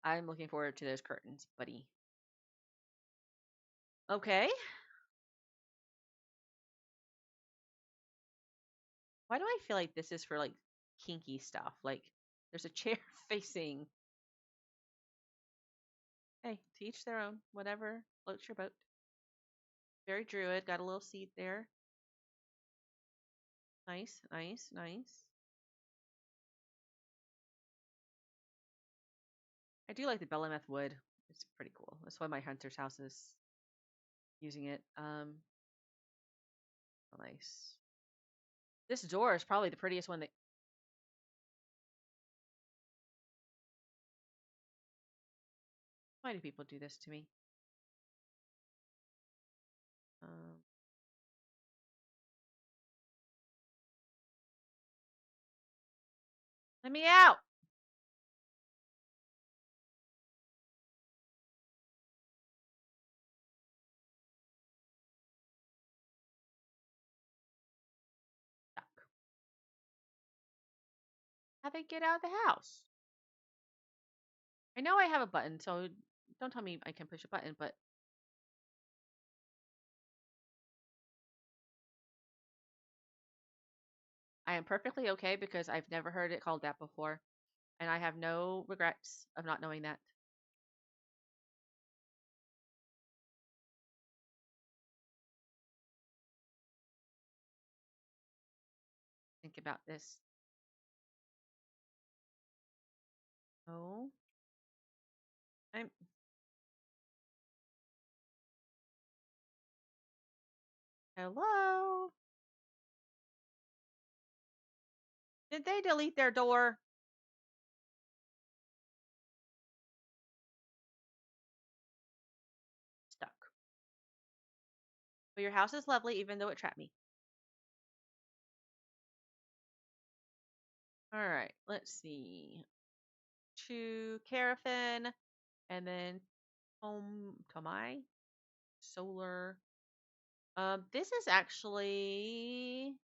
I'm looking forward to those curtains, buddy. Okay. Why do I feel like this is for like kinky stuff? Like there's a chair facing. Hey, to each their own. Whatever floats your boat. Very druid. Got a little seat there. Nice, nice, nice. I do like the Belemeth wood. It's pretty cool. That's why my hunter's house is using it. Nice. This door is probably the prettiest one that. Why do people do this to me? Um, Let me out! Stuck. How'd they get out of the house? I know I have a button, so don't tell me I can push a button, but I am perfectly okay because I've never heard it called that before, and I have no regrets of not knowing that. Think about this. Oh, I'm. Hello? Did they delete their door? Stuck. Well, your house is lovely, even though it trapped me. All right, let's see. To Carafin, and then Tomai, Solar. This is actually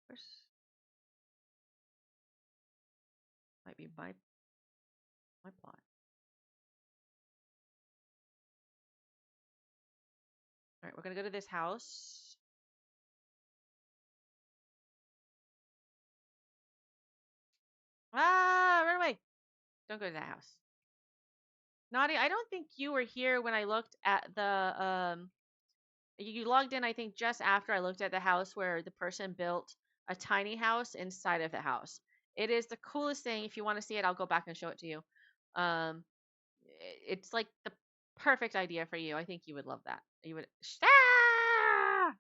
where's might be my plot. All right, we're gonna go to this house. Ah, run away! Don't go to that house. Naughty, I don't think you were here when I looked at the you logged in, I think, just after I looked at the house where the person built a tiny house inside of the house. It is the coolest thing. If you want to see it, I'll go back and show it to you. Um, it's like the perfect idea for you. I think you would love that. You would. Ah!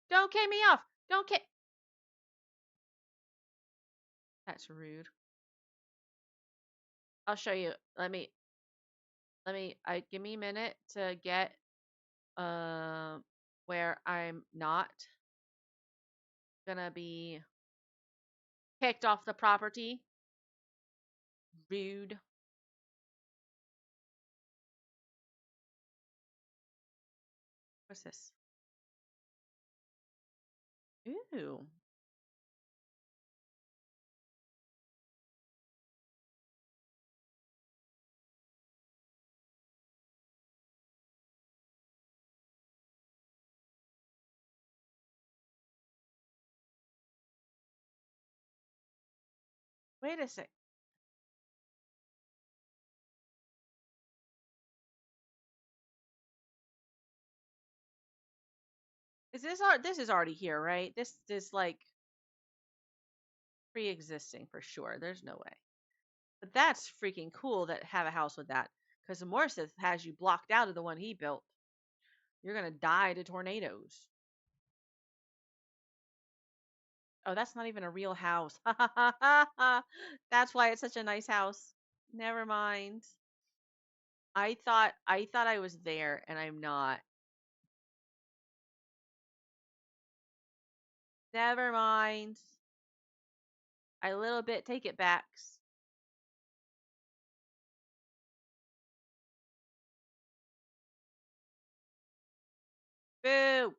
Don't kick me off. Don't kick. That's rude. I'll show you. I give me a minute to get where I'm not gonna be kicked off the property. Rude. What's this? Ooh. Wait a sec. This is already here, right? This is like pre-existing for sure. There's no way. But that's freaking cool that have a house with that. Because Morriseth has you blocked out of the one he built. You're gonna die to tornadoes. Oh, that's not even a real house. That's why it's such a nice house. Never mind. I thought I was there and I'm not. Never mind. I little bit take it backs. Boo!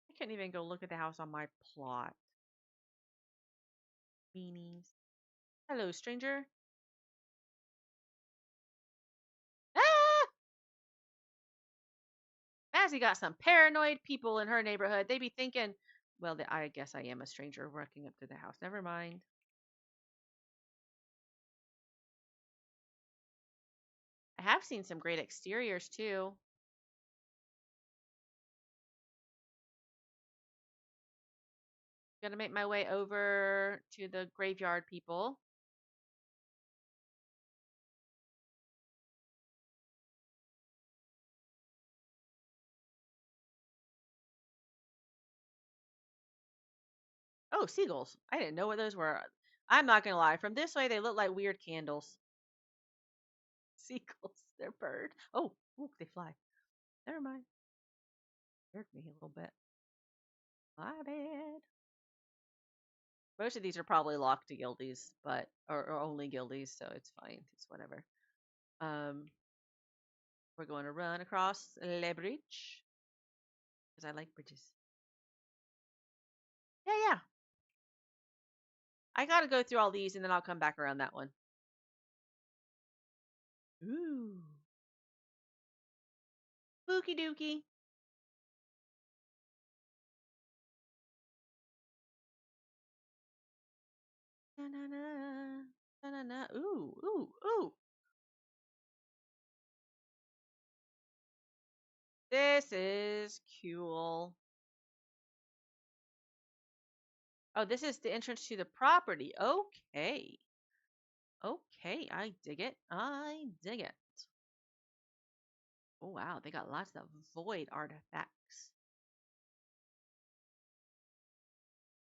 I couldn't even go look at the house on my plot. Meanies. Hello, stranger. Ah! Mazzy got some paranoid people in her neighborhood. They be thinking, well, I guess I am a stranger walking up to the house. Never mind. I have seen some great exteriors too. Gonna make my way over to the graveyard people. Oh, seagulls. I didn't know what those were. I'm not gonna lie. From this way, they look like weird candles. Seagulls. They're bird. Oh, ooh, they fly. Never mind. Scared me a little bit. My bad. Most of these are probably locked to guildies, but or only guildies, so it's fine. It's whatever. Um, we're going to run across Le Bridge because I like bridges. Yeah, yeah. I gotta go through all these and then I'll come back around that one. Ooh. Spooky dookie. Na na na. Na na na. Ooh, ooh, ooh. This is cool. Oh, this is the entrance to the property. Okay. Okay, I dig it. I dig it. Oh, wow, they got lots of void artifacts.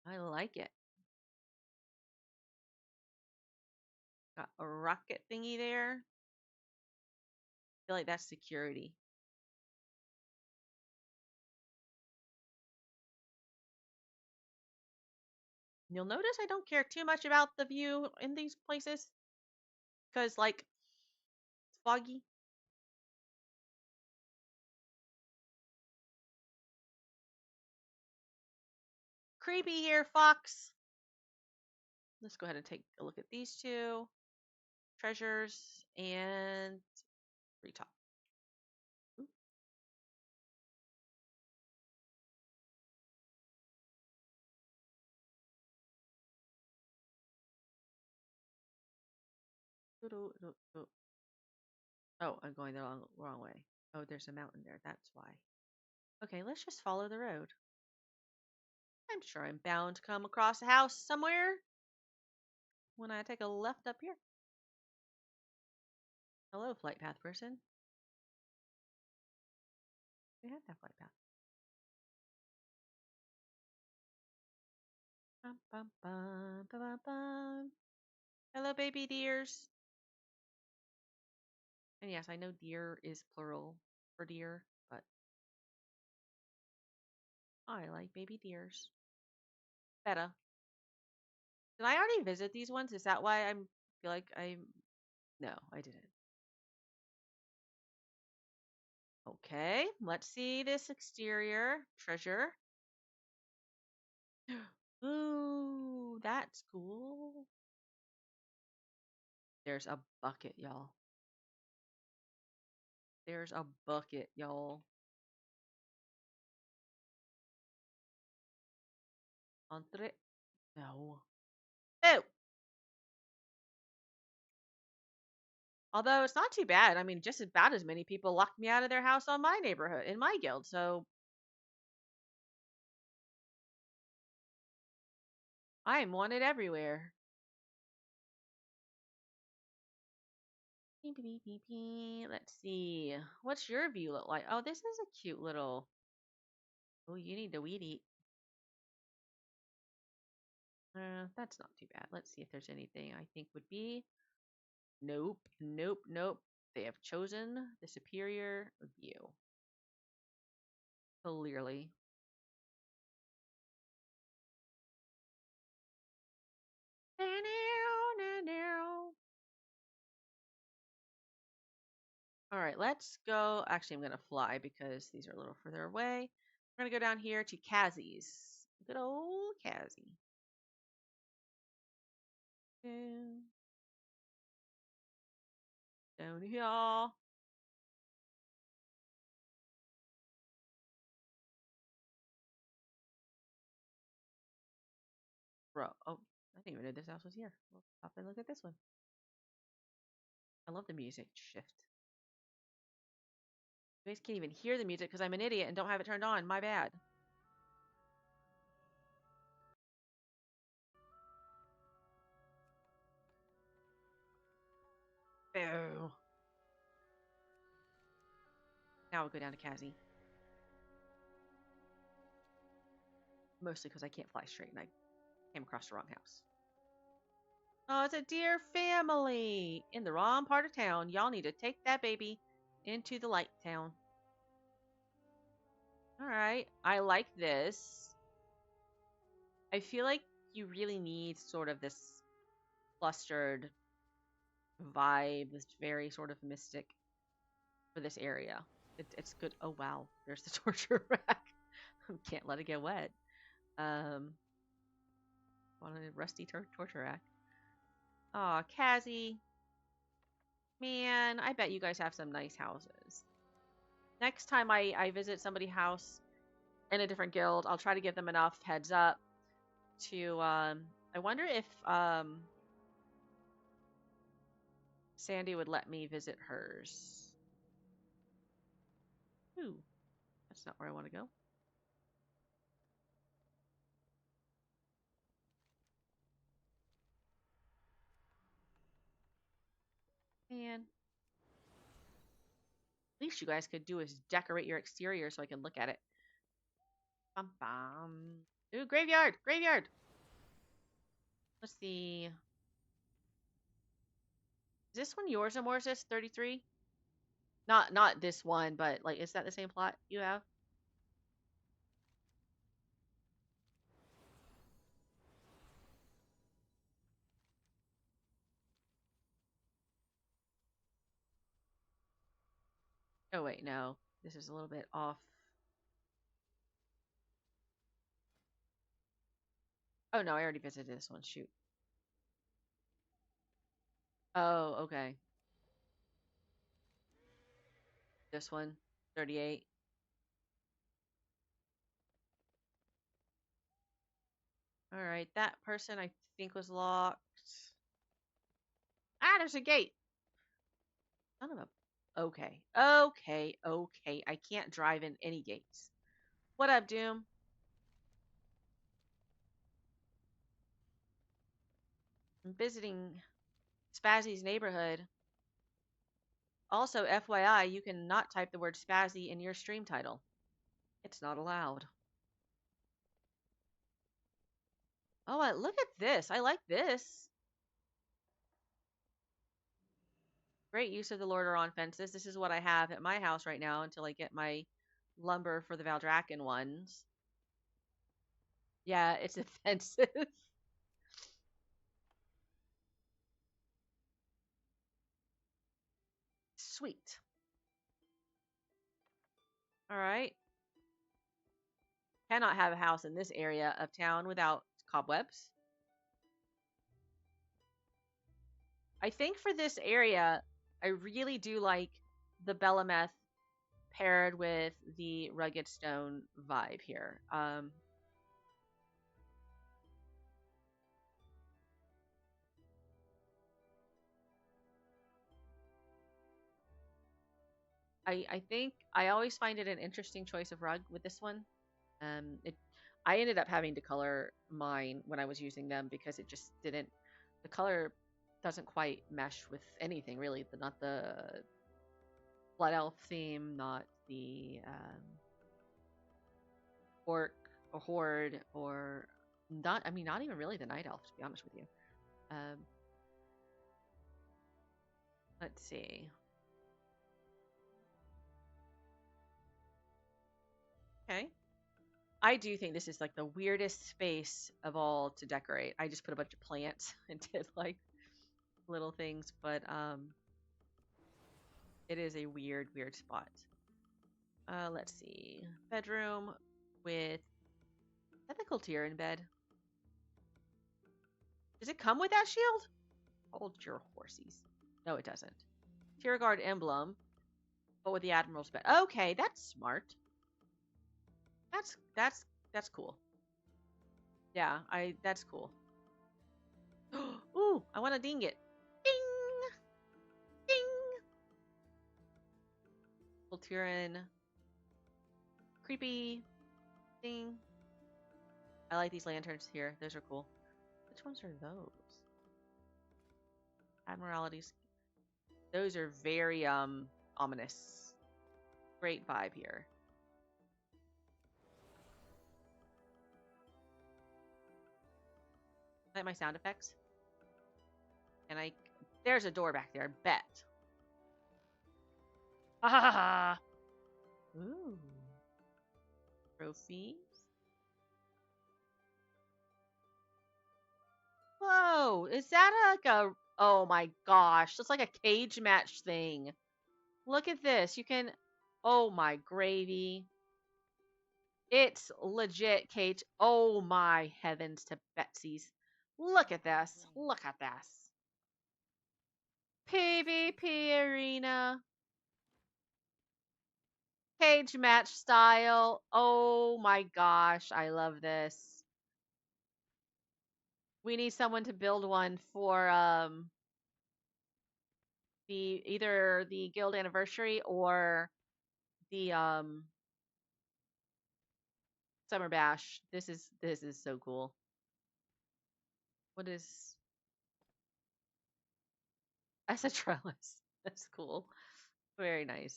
I like it. Got a rocket thingy there. I feel like that's security. You'll notice I don't care too much about the view in these places because, like, it's foggy. Creepy here, Fox. Let's go ahead and take a look at these two treasures and free top. Oh, I'm going the wrong way. Oh, there's a mountain there. That's why. Okay, let's just follow the road. I'm sure I'm bound to come across a house somewhere when I take a left up here. Hello, flight path person. We have that flight path. Bum, bum, bum, bum, bum, bum. Hello, baby deers. And yes, I know deer is plural for deer, but I like baby deers. Better. Did I already visit these ones? Is that why I feel like I... No, I didn't. Okay, let's see this exterior treasure. Ooh, that's cool. There's a bucket, y'all. There's a bucket, y'all. Entre. No. Oh! Although it's not too bad. I mean, just about as many people locked me out of their house on my neighborhood, in my guild, so I am wanted everywhere. Beep, beep, beep, beep. Let's see. What's your view look like? Oh, this is a cute little. Oh, you need to weed eat. That's not too bad. Let's see if there's anything I think would be. Nope, nope, nope. They have chosen the superior view. Clearly. All right, let's go. Actually, I'm going to fly because these are a little further away. We're going to go down here to Kazi's. Good old Kazi. Down here. Bro, oh, I didn't even know this house was here. We'll pop and look at this one. I love the music shift. You guys can't even hear the music because I'm an idiot and don't have it turned on. My bad. Boo. Now we'll go down to Kazi. Mostly because I can't fly straight and I came across the wrong house. Oh, it's a dear family in the wrong part of town. Y'all need to take that baby into the light town. All right. I like this. I feel like you really need sort of this clustered vibe, this very sort of mystic for this area. It's good. Oh, wow. There's the torture rack. Can't let it get wet. On a rusty torture rack. Aw, Kazi. Man, I bet you guys have some nice houses. Next time I visit somebody's house in a different guild, I'll try to give them enough heads up to, I wonder if, Sandy would let me visit hers. Ooh, that's not where I want to go. Man. Least you guys could do is decorate your exterior so I can look at it. Bum bum. Ooh, graveyard! Graveyard! Let's see. Is this one yours, Amorsis? 33? Not this one, but like, is that the same plot you have? Oh wait, no. This is a little bit off. Oh no, I already visited this one. Shoot. Oh, okay. This one, 38. All right, that person I think was locked. Ah, there's a gate. Son of a. Okay, okay. I can't drive in any gates. What up, Doom? I'm visiting Spazzy's neighborhood. Also, FYI, you can not type the word Spazzy in your stream title. It's not allowed. Oh, look at this. I like this. Great use of the Lordaeron fences. This is what I have at my house right now until I get my lumber for the Valdrakken ones. Yeah, it's offensive. Sweet. All right. Cannot have a house in this area of town without cobwebs. I think for this area, I really do like the Belemeth paired with the rugged stone vibe here. I think I always find it an interesting choice of rug with this one. It I ended up having to color mine when I was using them because it just didn't the color doesn't quite mesh with anything really. Not the blood elf theme, not the orc or horde or not. I mean, not even really the night elf to be honest with you. Um, let's see. Okay. I do think this is like the weirdest space of all to decorate. I just put a bunch of plants and did like little things, but it is a weird spot. Let's see. Bedroom with ethical tier in bed. Does it come with that shield? Hold your horsies. No, it doesn't. Tier guard emblem, but with the admiral's bed. Okay, that's smart. That's cool. Yeah, that's cool. Ooh, I want to ding it. Ding! Ding! Volturin. Creepy. Ding. I like these lanterns here. Those are cool. Which ones are those? Admiralities. Those are very ominous. Great vibe here. Like my sound effects. And there's a door back there. Bet. Ha ha ha. Ooh. Trophies. Whoa, is that like a, oh my gosh, that's like a cage match thing. Look at this. You can, oh my gravy. It's legit cage. Oh my heavens to Betsy's. Look at this. Look at this. PvP arena. Cage match style. Oh my gosh, I love this. We need someone to build one for the either the guild anniversary or the summer bash. This is so cool. What is as a trellis? That's cool. Very nice.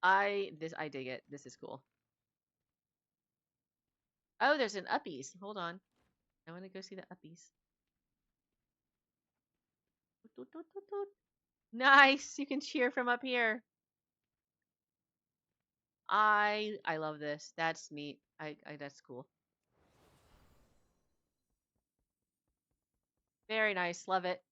I dig it. This is cool. Oh, there's an uppies. Hold on. I want to go see the uppies. Toot, toot, toot, toot. Nice. You can cheer from up here. I love this. That's neat. I that's cool. Very nice. Love it.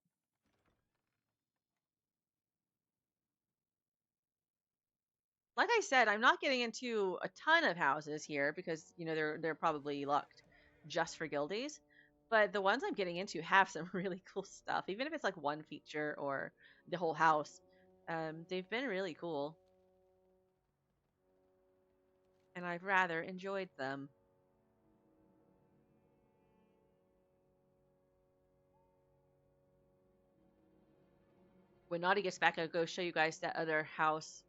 Like I said, I'm not getting into a ton of houses here because they're probably locked just for guildies. But the ones I'm getting into have some really cool stuff, even if it's like one feature or the whole house. They've been really cool, and I've rather enjoyed them. When Naughty gets back, I'll go show you guys that other house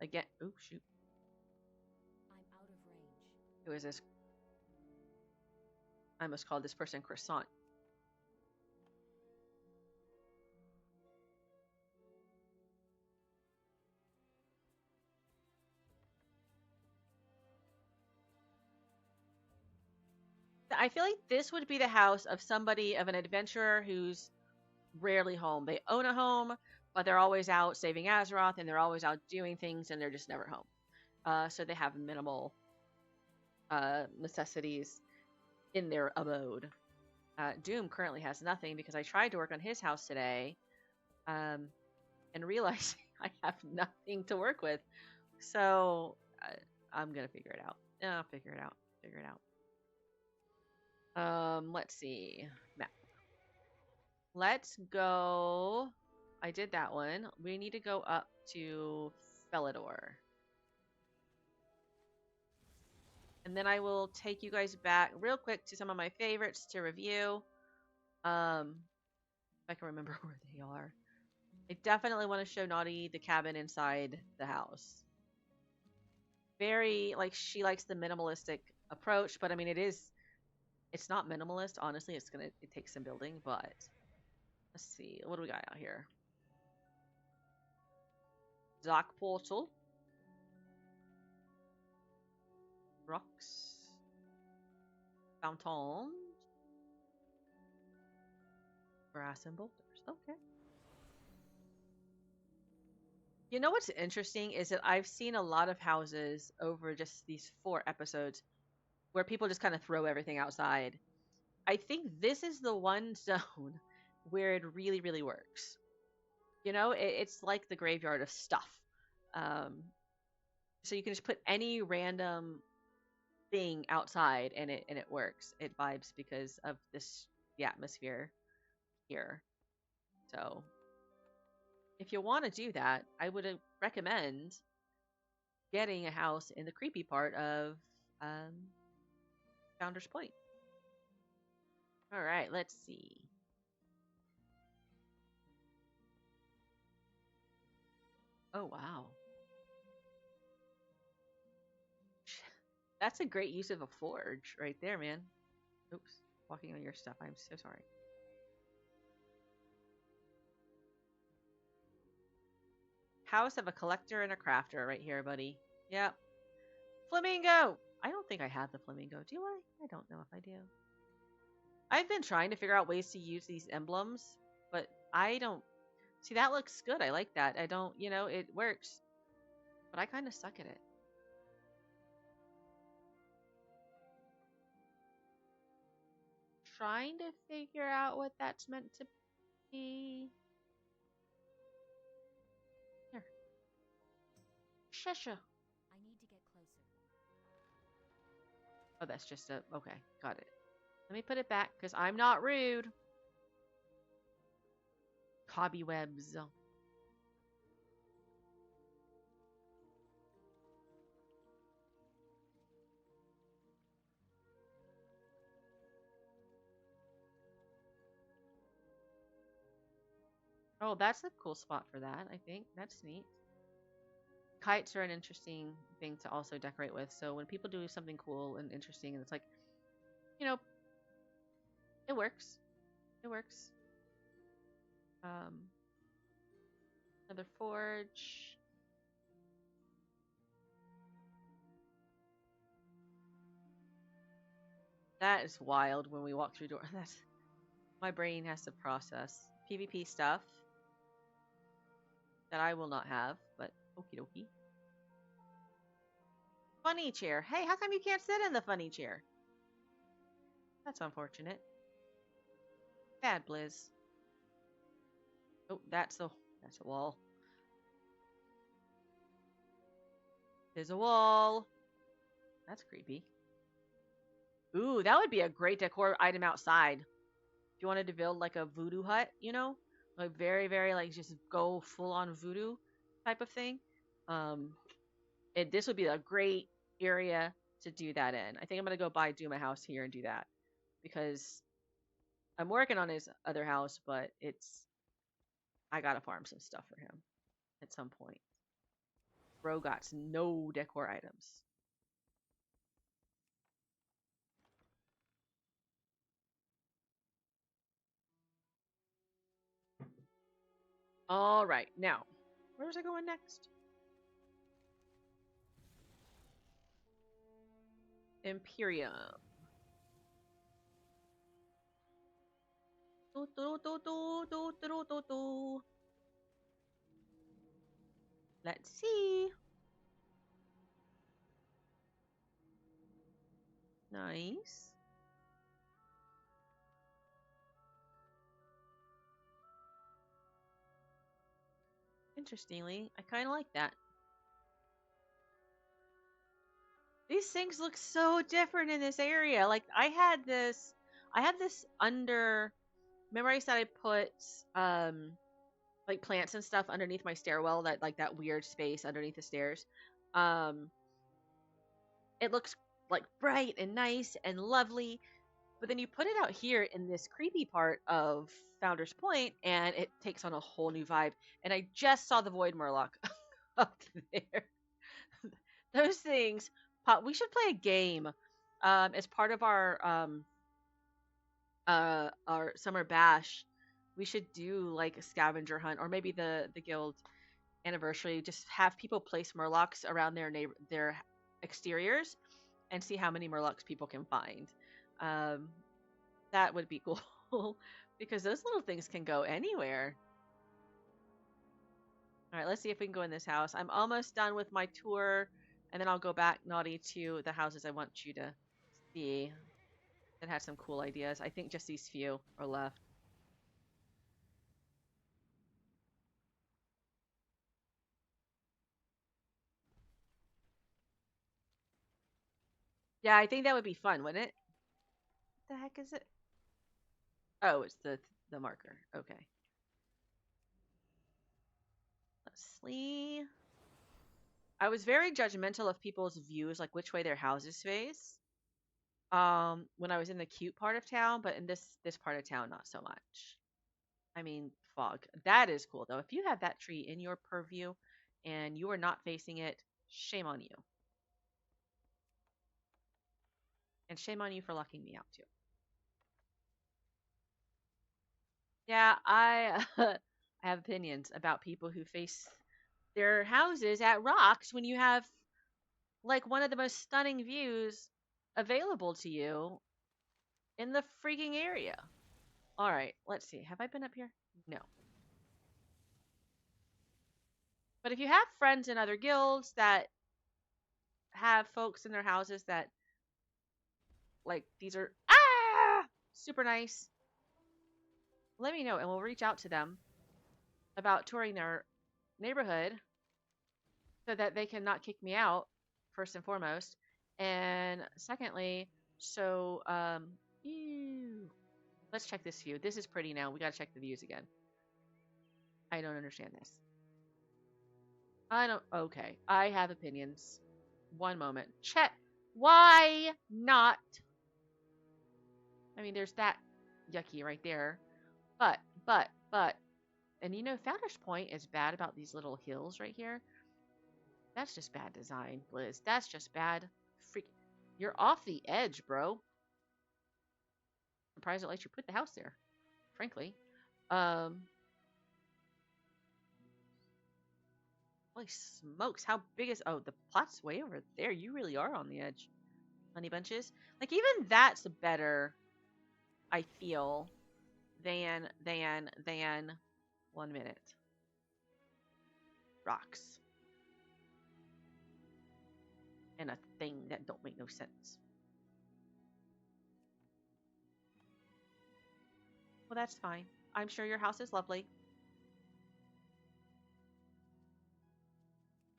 again. Oh shoot! I'm out of range. Who is this? I must call this person Croissant. I feel like this would be the house of somebody of an adventurer who's rarely home. They own a home, but they're always out saving Azeroth and they're always out doing things and they're just never home. So they have minimal necessities in their abode. Doom currently has nothing because I tried to work on his house today and realized I have nothing to work with. So I'm going to figure it out. I'll figure it out. Figure it out. Let's see. Map. Let's go. I did that one. We need to go up to Felidor. And then I will take you guys back real quick to some of my favorites to review. If I can remember where they are. I definitely want to show Naughty the cabin inside the house. Very, like, she likes the minimalistic approach, but I mean, it's not minimalist, honestly. It takes some building, but let's see. What do we got out here? Zoc Portal. Rocks. Fountain. Grass and boulders. Okay. You know what's interesting is that I've seen a lot of houses over just these 4 episodes where people just kind of throw everything outside. I think this is the one zone where it really, really works. It's like the graveyard of stuff. So you can just put any random thing outside and it works. It vibes because of the atmosphere here. So if you want to do that, I would recommend getting a house in the creepy part of Founder's Point. All right, let's see. Oh, wow. That's a great use of a forge right there, man. Oops, walking on your stuff. I'm so sorry. House of a collector and a crafter right here, buddy. Yep. Flamingo! I don't think I have the flamingo. Do I? I don't know if I do. I've been trying to figure out ways to use these emblems, but I don't. See, that looks good. I like that. I don't, it works. But I kind of suck at it. Trying to figure out what that's meant to be. Here. Shusha. I need to get closer. Oh, that's just a. Okay, got it. Let me put it back because I'm not rude. Cobwebs. Oh, that's a cool spot for that, I think. That's neat. Kites are an interesting thing to also decorate with. So when people do something cool and interesting, and it's like, you know, it works. It works. Um, another forge. That is wild when we walk through door. That's my brain has to process PvP stuff that I will not have, but okie dokie. Funny chair. Hey, how come you can't sit in the funny chair? That's unfortunate. Bad Blizz. Oh, that's a wall. There's a wall. That's creepy. Ooh, that would be a great decor item outside. If you wanted to build like a voodoo hut, like very, very like just go full on voodoo type of thing. Um, this would be a great area to do that in. I think I'm gonna go buy Doom a house here and do that because I'm working on his other house, but I gotta farm some stuff for him at some point. Bro got no decor items. All right, now where's I going next? Imperium. Do, do, do, do, do, do, do, do. Let's see. Nice. Interestingly, I kind of like that. These things look so different in this area. Like I had this under. Remember I said I put like plants and stuff underneath my stairwell, that like that weird space underneath the stairs. Um, it looks like bright and nice and lovely, but then you put it out here in this creepy part of Founder's Point, and it takes on a whole new vibe. And I just saw the Void Murloc up there. Those things pop. We should play a game as part of our summer bash. We should do like a scavenger hunt, or maybe the guild anniversary. Just have people place murlocs around their exteriors and see how many murlocs people can find. Um, that would be cool because those little things can go anywhere. All right, let's see if we can go in this house. I'm almost done with my tour, and then I'll go back, Naughty, to the houses I want you to see that had some cool ideas. I think just these few are left. Yeah, I think that would be fun, wouldn't it? What the heck is it? Oh, it's the marker. Okay. Let's see. I was very judgmental of people's views, like which way their houses face. When I was in the cute part of town, but in this part of town, not so much. I mean, fog. That is cool though. If you have that tree in your purview and you are not facing it, shame on you. And shame on you for locking me out too. Yeah, I I have opinions about people who face their houses at rocks when you have like one of the most stunning views available to you in the freaking area. All right, let's see. Have I been up here? No. But if you have friends in other guilds that have folks in their houses that like these are super nice, let me know and we'll reach out to them about touring their neighborhood so that they can not kick me out first and foremost. And secondly, so ew, let's check this view. This is pretty now. We got to check the views again. I don't understand this. I don't. Okay, I have opinions. One moment. Check. Why not? I mean, there's that yucky right there. But, and you know, Founder's Point is bad about these little hills right here. That's just bad design, Blizz. That's just bad. Freak. You're off the edge, bro. Surprised it lets you put the house there, frankly. Um, Holy smokes, how big is... Oh, the plot's way over there. You really are on the edge. Honey bunches. Like, even that's better, I feel, than 1 minute. Rocks. And a thing that don't make no sense. Well, that's fine. I'm sure your house is lovely.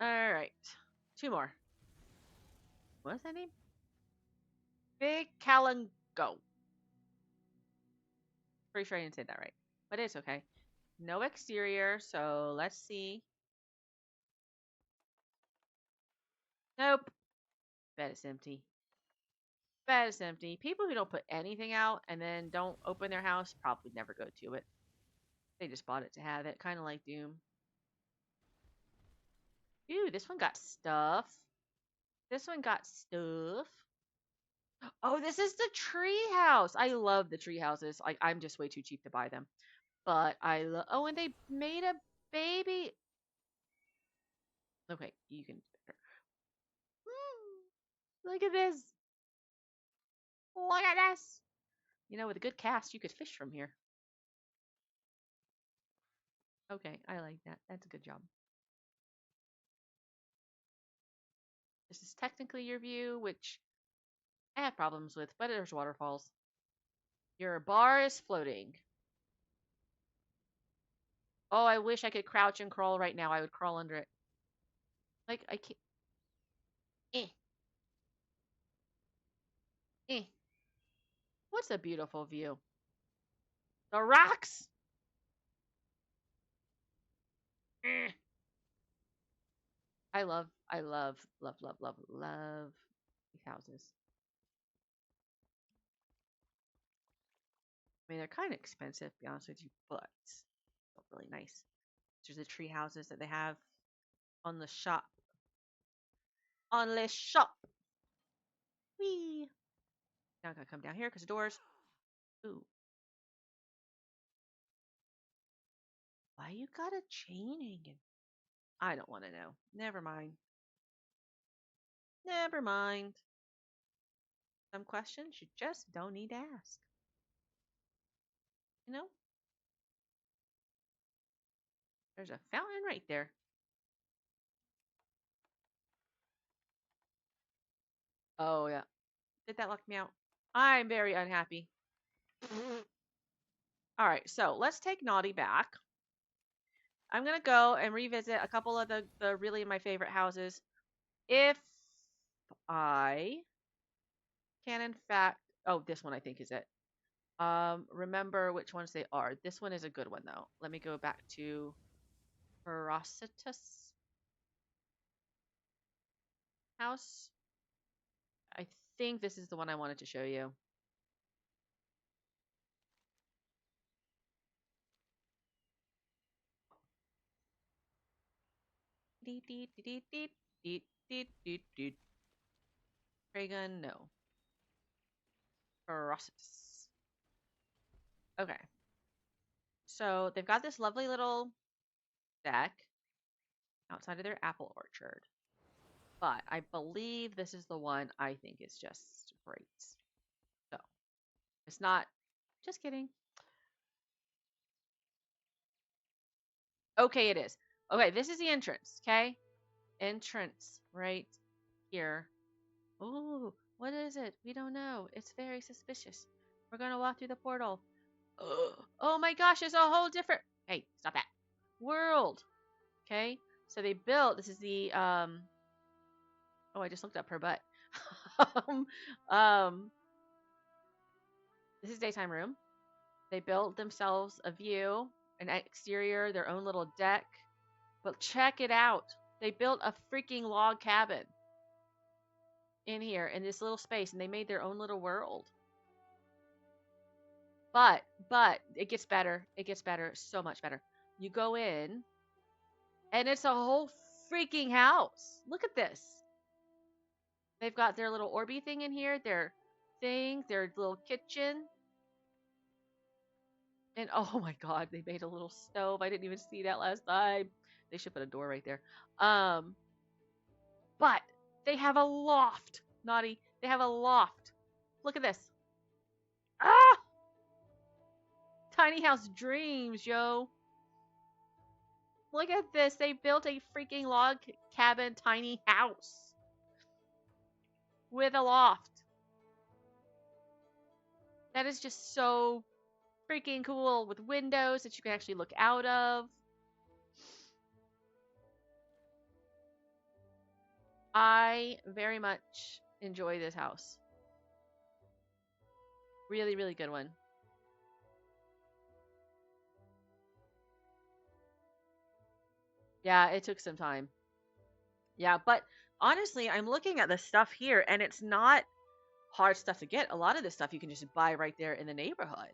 All right. 2 more. What's that name? Big Calango. Pretty sure I didn't say that right. But it's okay. No exterior, so let's see. Nope. Bed is empty. Bed is empty. People who don't put anything out and then don't open their house probably never go to it. They just bought it to have it. Kind of like Doom. Ooh, this one got stuff. This one got stuff. Oh, this is the tree house. I love the tree houses. Like, I'm just way too cheap to buy them. But I love... Oh, and they made a baby. Okay, you can... Look at this. Look at this. You know, with a good cast, you could fish from here. Okay, I like that. That's a good job. This is technically your view, which I have problems with, but there's waterfalls. Your bar is floating. Oh, I wish I could crouch and crawl right now. I would crawl under it. Like, I can't. Eh, eh. What's a beautiful view? The rocks? Eh. I love these houses. I mean, they're kind of expensive, to be honest with you, but still really nice. There's the tree houses that they have on the shop. On the shop. Whee! Now I gotta come down here because the doors. Ooh. Why you got a chain hanging? I don't want to know. Never mind. Never mind. Some questions you just don't need to ask. You know? There's a fountain right there. Oh, yeah. Did that lock me out? I'm very unhappy. All right, so let's take Naughty back. I'm going to go and revisit a couple of the really my favorite houses. If I can, in fact... Oh, this one I think is it. Remember which ones they are. This one is a good one, though. Let me go back to Ferocitus house. I think this is the one I wanted to show you. Ray gun, no. Ferocitus. Okay. So they've got this lovely little deck. outside of their apple orchard. But I believe this is the one I think is just great. So it's not, just kidding. Okay, it is. Okay, this is the entrance. Okay, entrance right here. Ooh, what is it? We don't know. It's very suspicious. We're gonna walk through the portal. Oh my gosh, it's a whole different. Hey, stop that. World. Okay, so they built. This is the Oh, I just looked up her butt. um, um, this is daytime room. They built themselves a view, an exterior, their own little deck. But check it out. They built a freaking log cabin in here in this little space, and they made their own little world. But it gets better. It gets better, so much better. You go in, and it's a whole freaking house. Look at this. They've got their little Orby thing in here, their thing, their little kitchen. And oh my god, they made a little stove. I didn't even see that last time. They should put a door right there. Um, but they have a loft. Naughty. They have a loft. Look at this. Ah! Tiny house dreams, yo. Look at this. They built a freaking log cabin tiny house with a loft. That is just so freaking cool with windows that you can actually look out of. I very much enjoy this house. Really, really good one. Yeah, it took some time. Yeah, but honestly, I'm looking at the stuff here and it's not hard stuff to get. A lot of this stuff you can just buy right there in the neighborhood.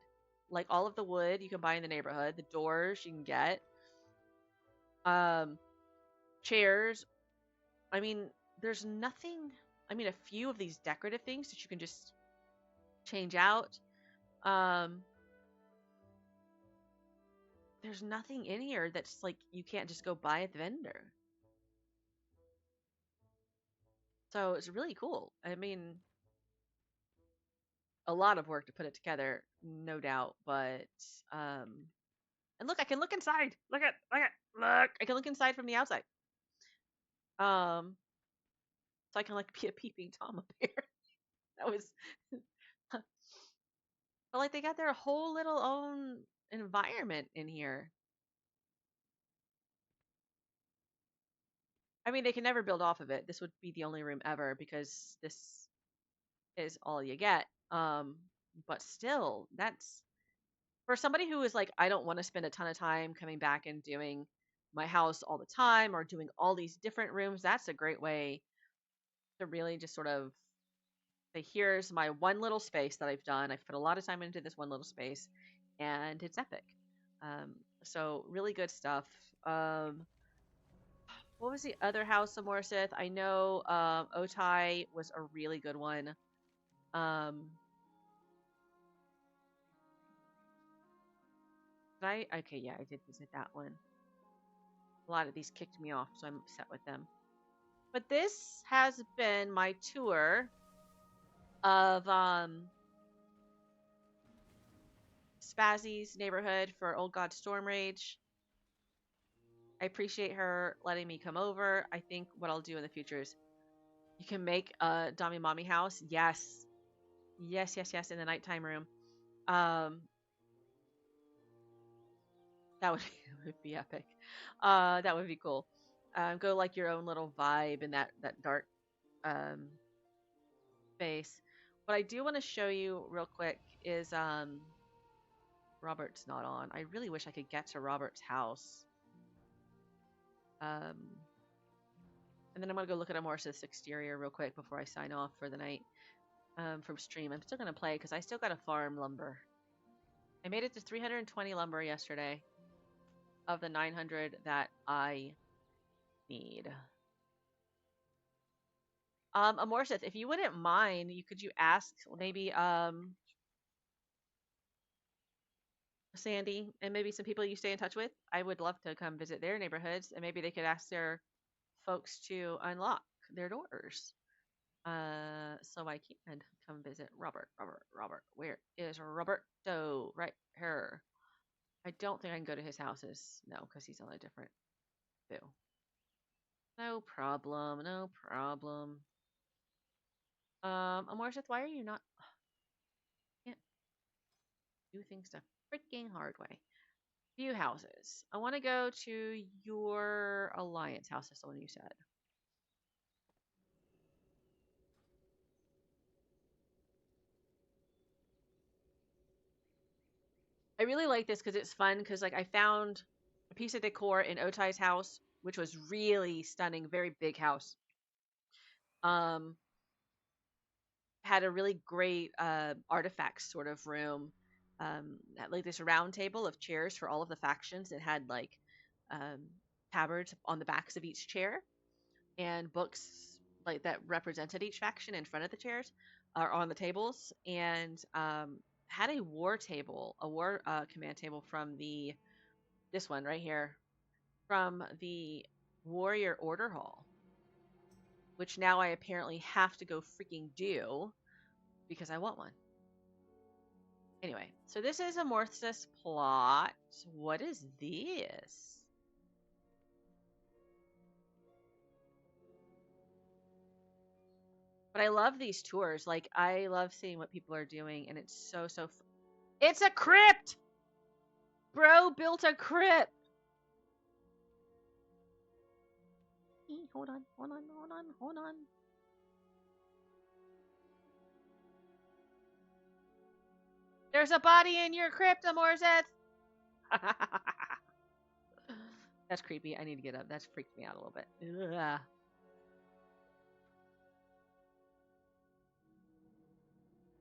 Like all of the wood you can buy in the neighborhood, the doors you can get, um, chairs. I mean, there's nothing, I mean, a few of these decorative things that you can just change out. Um, there's nothing in here that's like you can't just go buy at the vendor. So it's really cool. I mean, a lot of work to put it together, no doubt, but um and look, I can look inside. Look. I can look inside from the outside. Um so I can like be a peeping Tom up here. That was but like they got their whole little own environment in here. I mean, they can never build off of it. This would be the only room ever because this is all you get. But still, that's for somebody who is like, I don't want to spend a ton of time coming back and doing my house all the time or doing all these different rooms. That's a great way to really just sort of say, here's my one little space that I've done. I've put a lot of time into this one little space and it's epic. Um, so really good stuff. Um, what was the other house of Morsith? I know Otai was a really good one. Um, okay, yeah, I did visit that one. A lot of these kicked me off, so I'm upset with them. But this has been my tour of Spazzy's neighborhood for Old God Storm Rage. I appreciate her letting me come over. I think what I'll do in the future is you can make a Dami Mommy house. Yes. Yes, in the nighttime room. Um that would would be epic. That would be cool. Go like your own little vibe in that dark um space. What I do want to show you real quick is Robert's not on. I really wish I could get to Robert's house. Um, and then I'm gonna go look at Amorsa's exterior real quick before I sign off for the night from stream. I'm still gonna play because I still gotta farm lumber. I made it to 320 lumber yesterday of the 900 that I need. Amorsith, if you wouldn't mind, you ask maybe Sandy, and maybe some people you stay in touch with. I would love to come visit their neighborhoods, and maybe they could ask their folks to unlock their doors. So I can come visit Robert. Robert. Where is Roberto? Right here. I don't think I can go to his houses. No, because he's on a different boo. No problem. No problem. Amorsith, why are you not? Can't do things the freaking hard way. Few houses. I want to go to your alliance house. That's the one you said. I really like this because it's fun. Because like I found a piece of decor in Otai's house, which was really stunning, very big house. Um, had a really great artifacts sort of room. Had like this round table of chairs for all of the factions. It had like um, tabards on the backs of each chair and books like that represented each faction in front of the chairs or on the tables, and had a war table, a war command table from the this one right here from the Warrior Order Hall, which now I apparently have to go freaking do because I want one. Anyway, so this is a Morthus plot. What is this? But I love these tours. Like, I love seeing what people are doing, and it's so. It's a crypt! Bro built a crypt! Hold on. There's a body in your crypt, Amorzeth! That's creepy. I need to get up. That's freaked me out a little bit. Ugh.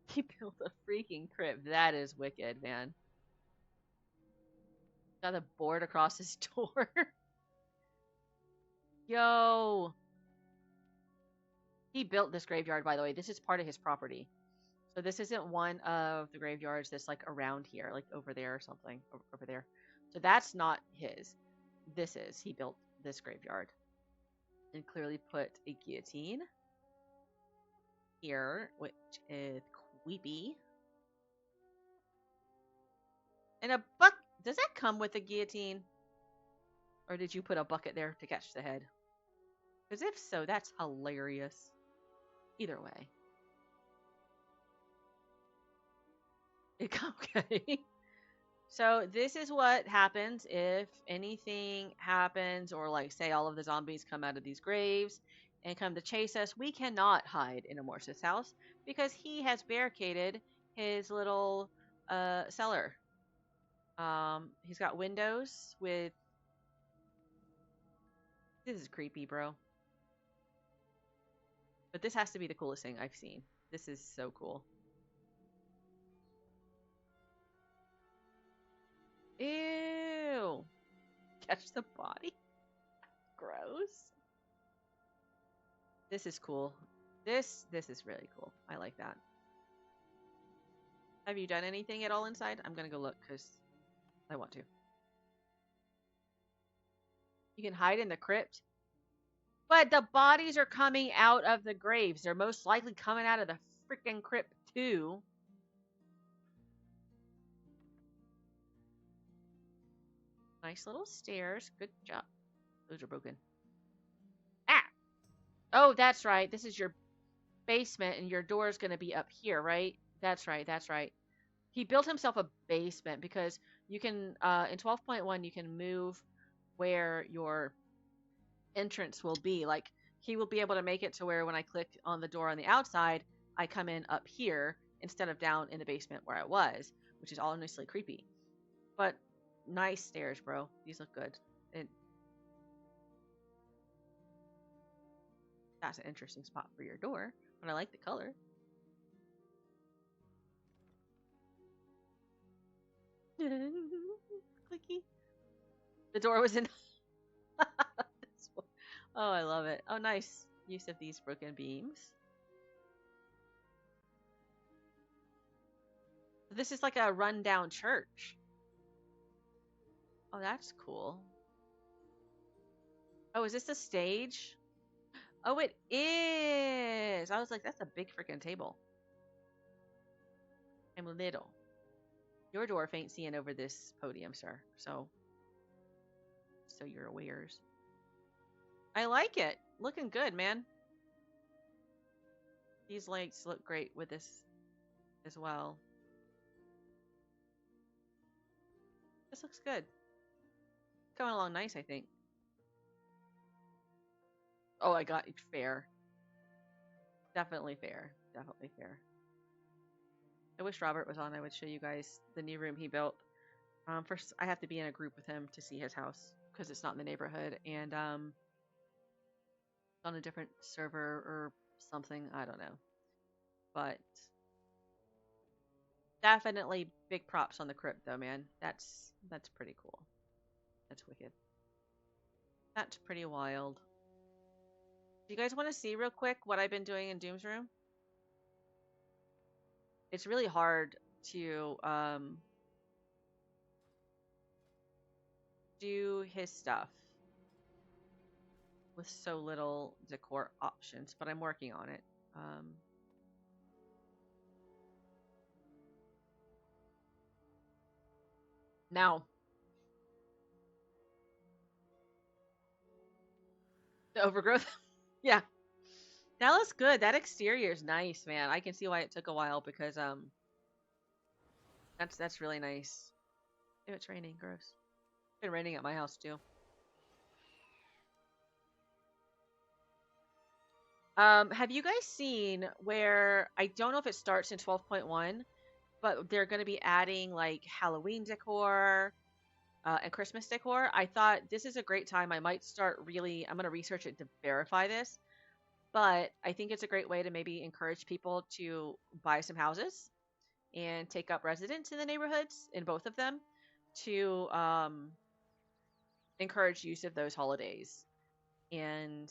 He built a freaking crypt. That is wicked, man. Got a board across his door. Yo. He built this graveyard, by the way. This is part of his property. So this isn't one of the graveyards that's like around here, like over there or something. Over there. So that's not his. This is. He built this graveyard. And clearly put a guillotine here, which is creepy. And a buck. Does that come with a guillotine? Or did you put a bucket there to catch the head? Because if so, that's hilarious. Either way. Okay. So this is what happens if anything happens, or like say all of the zombies come out of these graves and come to chase us. We cannot hide in Amorsis' house because he has barricaded his little cellar. He's got windows with. This is creepy, bro. But this has to be the coolest thing I've seen. This is so cool. Ew. Catch the body? Gross. This is cool. This is really cool. I like that. Have you done anything at all inside? I'm gonna go look because I want to. You can hide in the crypt. But the bodies are coming out of the graves. They're most likely coming out of the freaking crypt too. Nice little stairs. Good job. Those are broken. Ah! Oh, that's right. This is your basement and your door is going to be up here, right? That's right. That's right. He built himself a basement because you can, in 12.1, you can move where your entrance will be. Like, he will be able to make it to where when I click on the door on the outside, I come in up here instead of down in the basement where I was, which is honestly creepy. But nice stairs, bro. These look good. And that's an interesting spot for your door, but I like the color. Clicky. The door was in. Oh, I love it. Oh, nice use of these broken beams. This is like a rundown church. Oh, that's cool. Oh, is this the stage? Oh, it is. I was like, that's a big freaking table. I'm little. Your dwarf ain't seeing over this podium, sir. So you're awares. I like it. Looking good, man. These lights look great with this as well. This looks good. Coming along nice, I think. Oh, I got fair. Definitely fair. Definitely fair. I wish Robert was on. I would show you guys the new room he built. First, I have to be in a group with him to see his house because it's not in the neighborhood, and on a different server or something. I don't know, but definitely big props on the crypt, though, man. That's pretty cool. That's wicked. That's pretty wild. Do you guys want to see real quick what I've been doing in Doom's room? It's really hard to do his stuff with so little decor options, but I'm working on it. Now, the overgrowth. Yeah, that looks good. That exterior is nice, man. I can see why it took a while because that's really nice. Ew, it's raining. Gross. It's been raining at my house too. Have you guys seen where I don't know if it starts in 12.1, but they're going to be adding like Halloween decor and Christmas decor? I thought this is a great time. I might start really, I'm going to research it to verify this, but I think it's a great way to maybe encourage people to buy some houses and take up residence in the neighborhoods in both of them to encourage use of those holidays and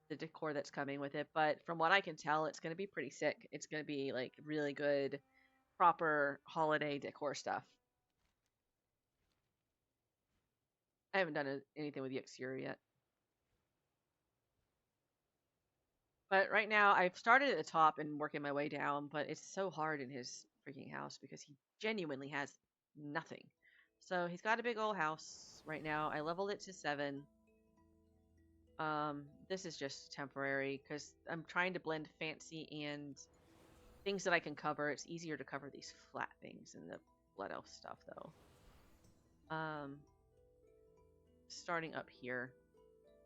the decor that's coming with it. But from what I can tell, it's going to be pretty sick. It's going to be like really good, proper holiday decor stuff. I haven't done anything with the exterior yet. But right now, I've started at the top and working my way down, but it's so hard in his freaking house because he genuinely has nothing. So he's got a big old house right now. I leveled it to 7. This is just temporary because I'm trying to blend fancy and things that I can cover. It's easier to cover these flat things than the blood elf stuff, though. Starting up here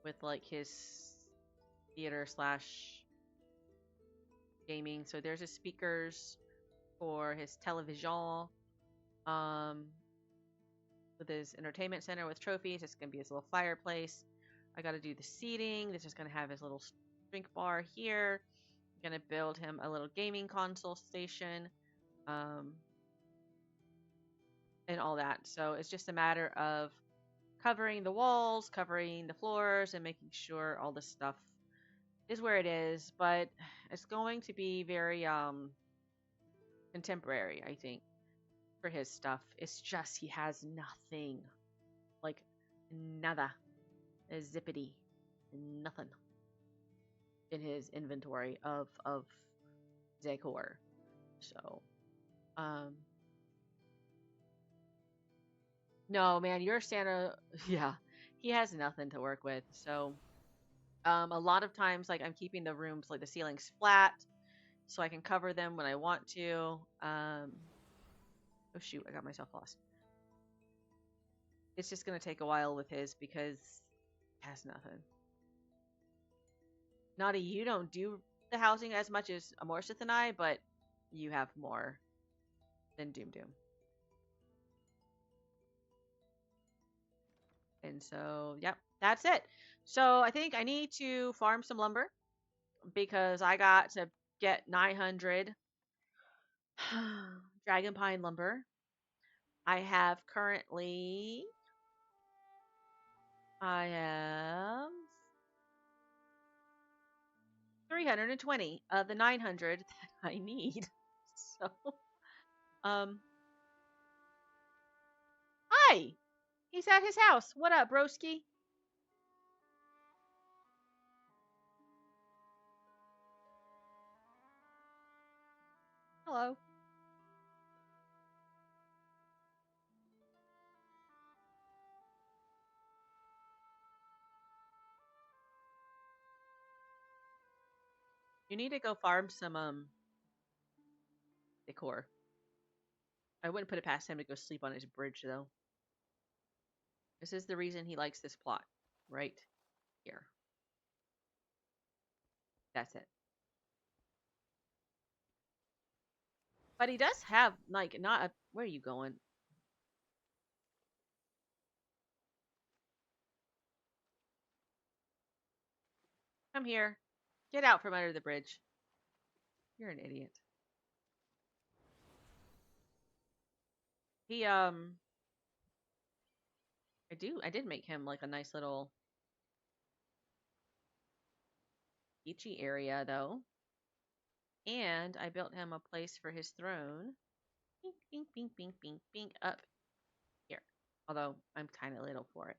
with like his theater slash gaming. So there's his speakers for his television. With his entertainment center with trophies. It's gonna be his little fireplace. I got to do the seating. This is gonna have his little drink bar here. I'm gonna build him a little gaming console station, um, and all that. So it's just a matter of covering the walls, covering the floors, and making sure all this stuff is where it is. But it's going to be very contemporary, I think, for his stuff. It's just he has nothing, like nada, a zippity, nothing in his inventory of decor. So, um, no, man, your Santa, yeah, he has nothing to work with. So, a lot of times, like I'm keeping the rooms, like the ceilings flat, so I can cover them when I want to. Oh shoot, I got myself lost. It's just gonna take a while with his because he has nothing. Naughty, you don't do the housing as much as Amorsith and I, but you have more than Doom Doom. And so, yep, that's it. So I think I need to farm some lumber because I got to get 900 dragon pine lumber. I have currently, I have 320 of the 900 that I need. So, um, hi, He's at his house. What up, broski? Hello. You need to go farm some decor. I wouldn't put it past him to go sleep on his bridge though. This is the reason he likes this plot. Right here. That's it. But he does have like not a where are you going? Come here. Get out from under the bridge. You're an idiot. He I did make him like a nice little beachy area though. And I built him a place for his throne. Bink, bink, bink, bink, bink, bink, up here. Although I'm kind of little for it,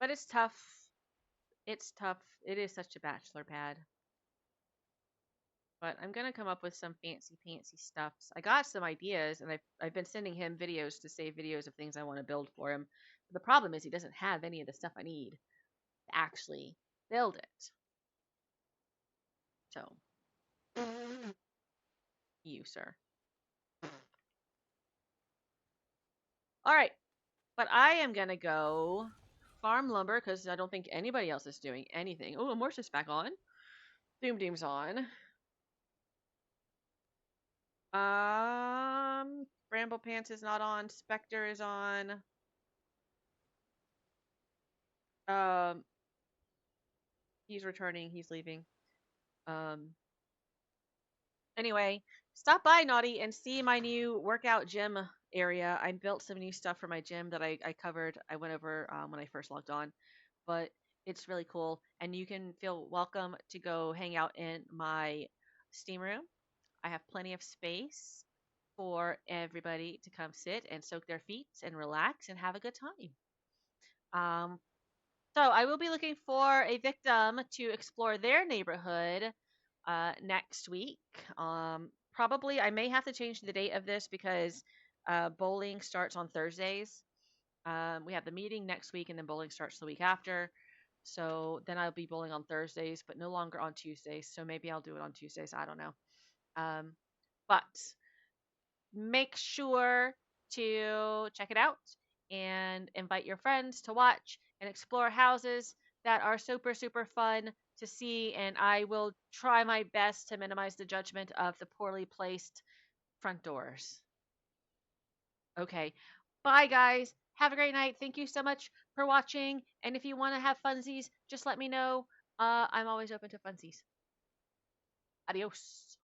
but it's tough. It's tough. It is such a bachelor pad. But I'm gonna come up with some fancy pantsy stuffs. I got some ideas, and I've been sending him videos to save videos of things I want to build for him. But the problem is he doesn't have any of the stuff I need to actually build it. So you, sir. All right, but I am gonna go farm lumber because I don't think anybody else is doing anything. Oh, Amortius back on. Doom Doom's on. Bramble Pants is not on. Spectre is on. Um, he's returning. He's leaving. Um, anyway, stop by, Naughty, and see my new workout gym area. I built some new stuff for my gym that I covered. I went over when I first logged on, but it's really cool. And you can feel welcome to go hang out in my steam room. I have plenty of space for everybody to come sit and soak their feet and relax and have a good time. Um, so I will be looking for a victim to explore their neighborhood next week. Probably I may have to change the date of this because bowling starts on Thursdays. We have the meeting next week, and then bowling starts the week after. So then I'll be bowling on Thursdays, but no longer on Tuesdays. So maybe I'll do it on Tuesdays. I don't know. Um, but make sure to check it out and invite your friends to watch and explore houses that are super, super fun to see. And I will try my best to minimize the judgment of the poorly placed front doors. Okay. Bye, guys. Have a great night. Thank you so much for watching. And if you want to have funsies, just let me know. I'm always open to funsies. Adios.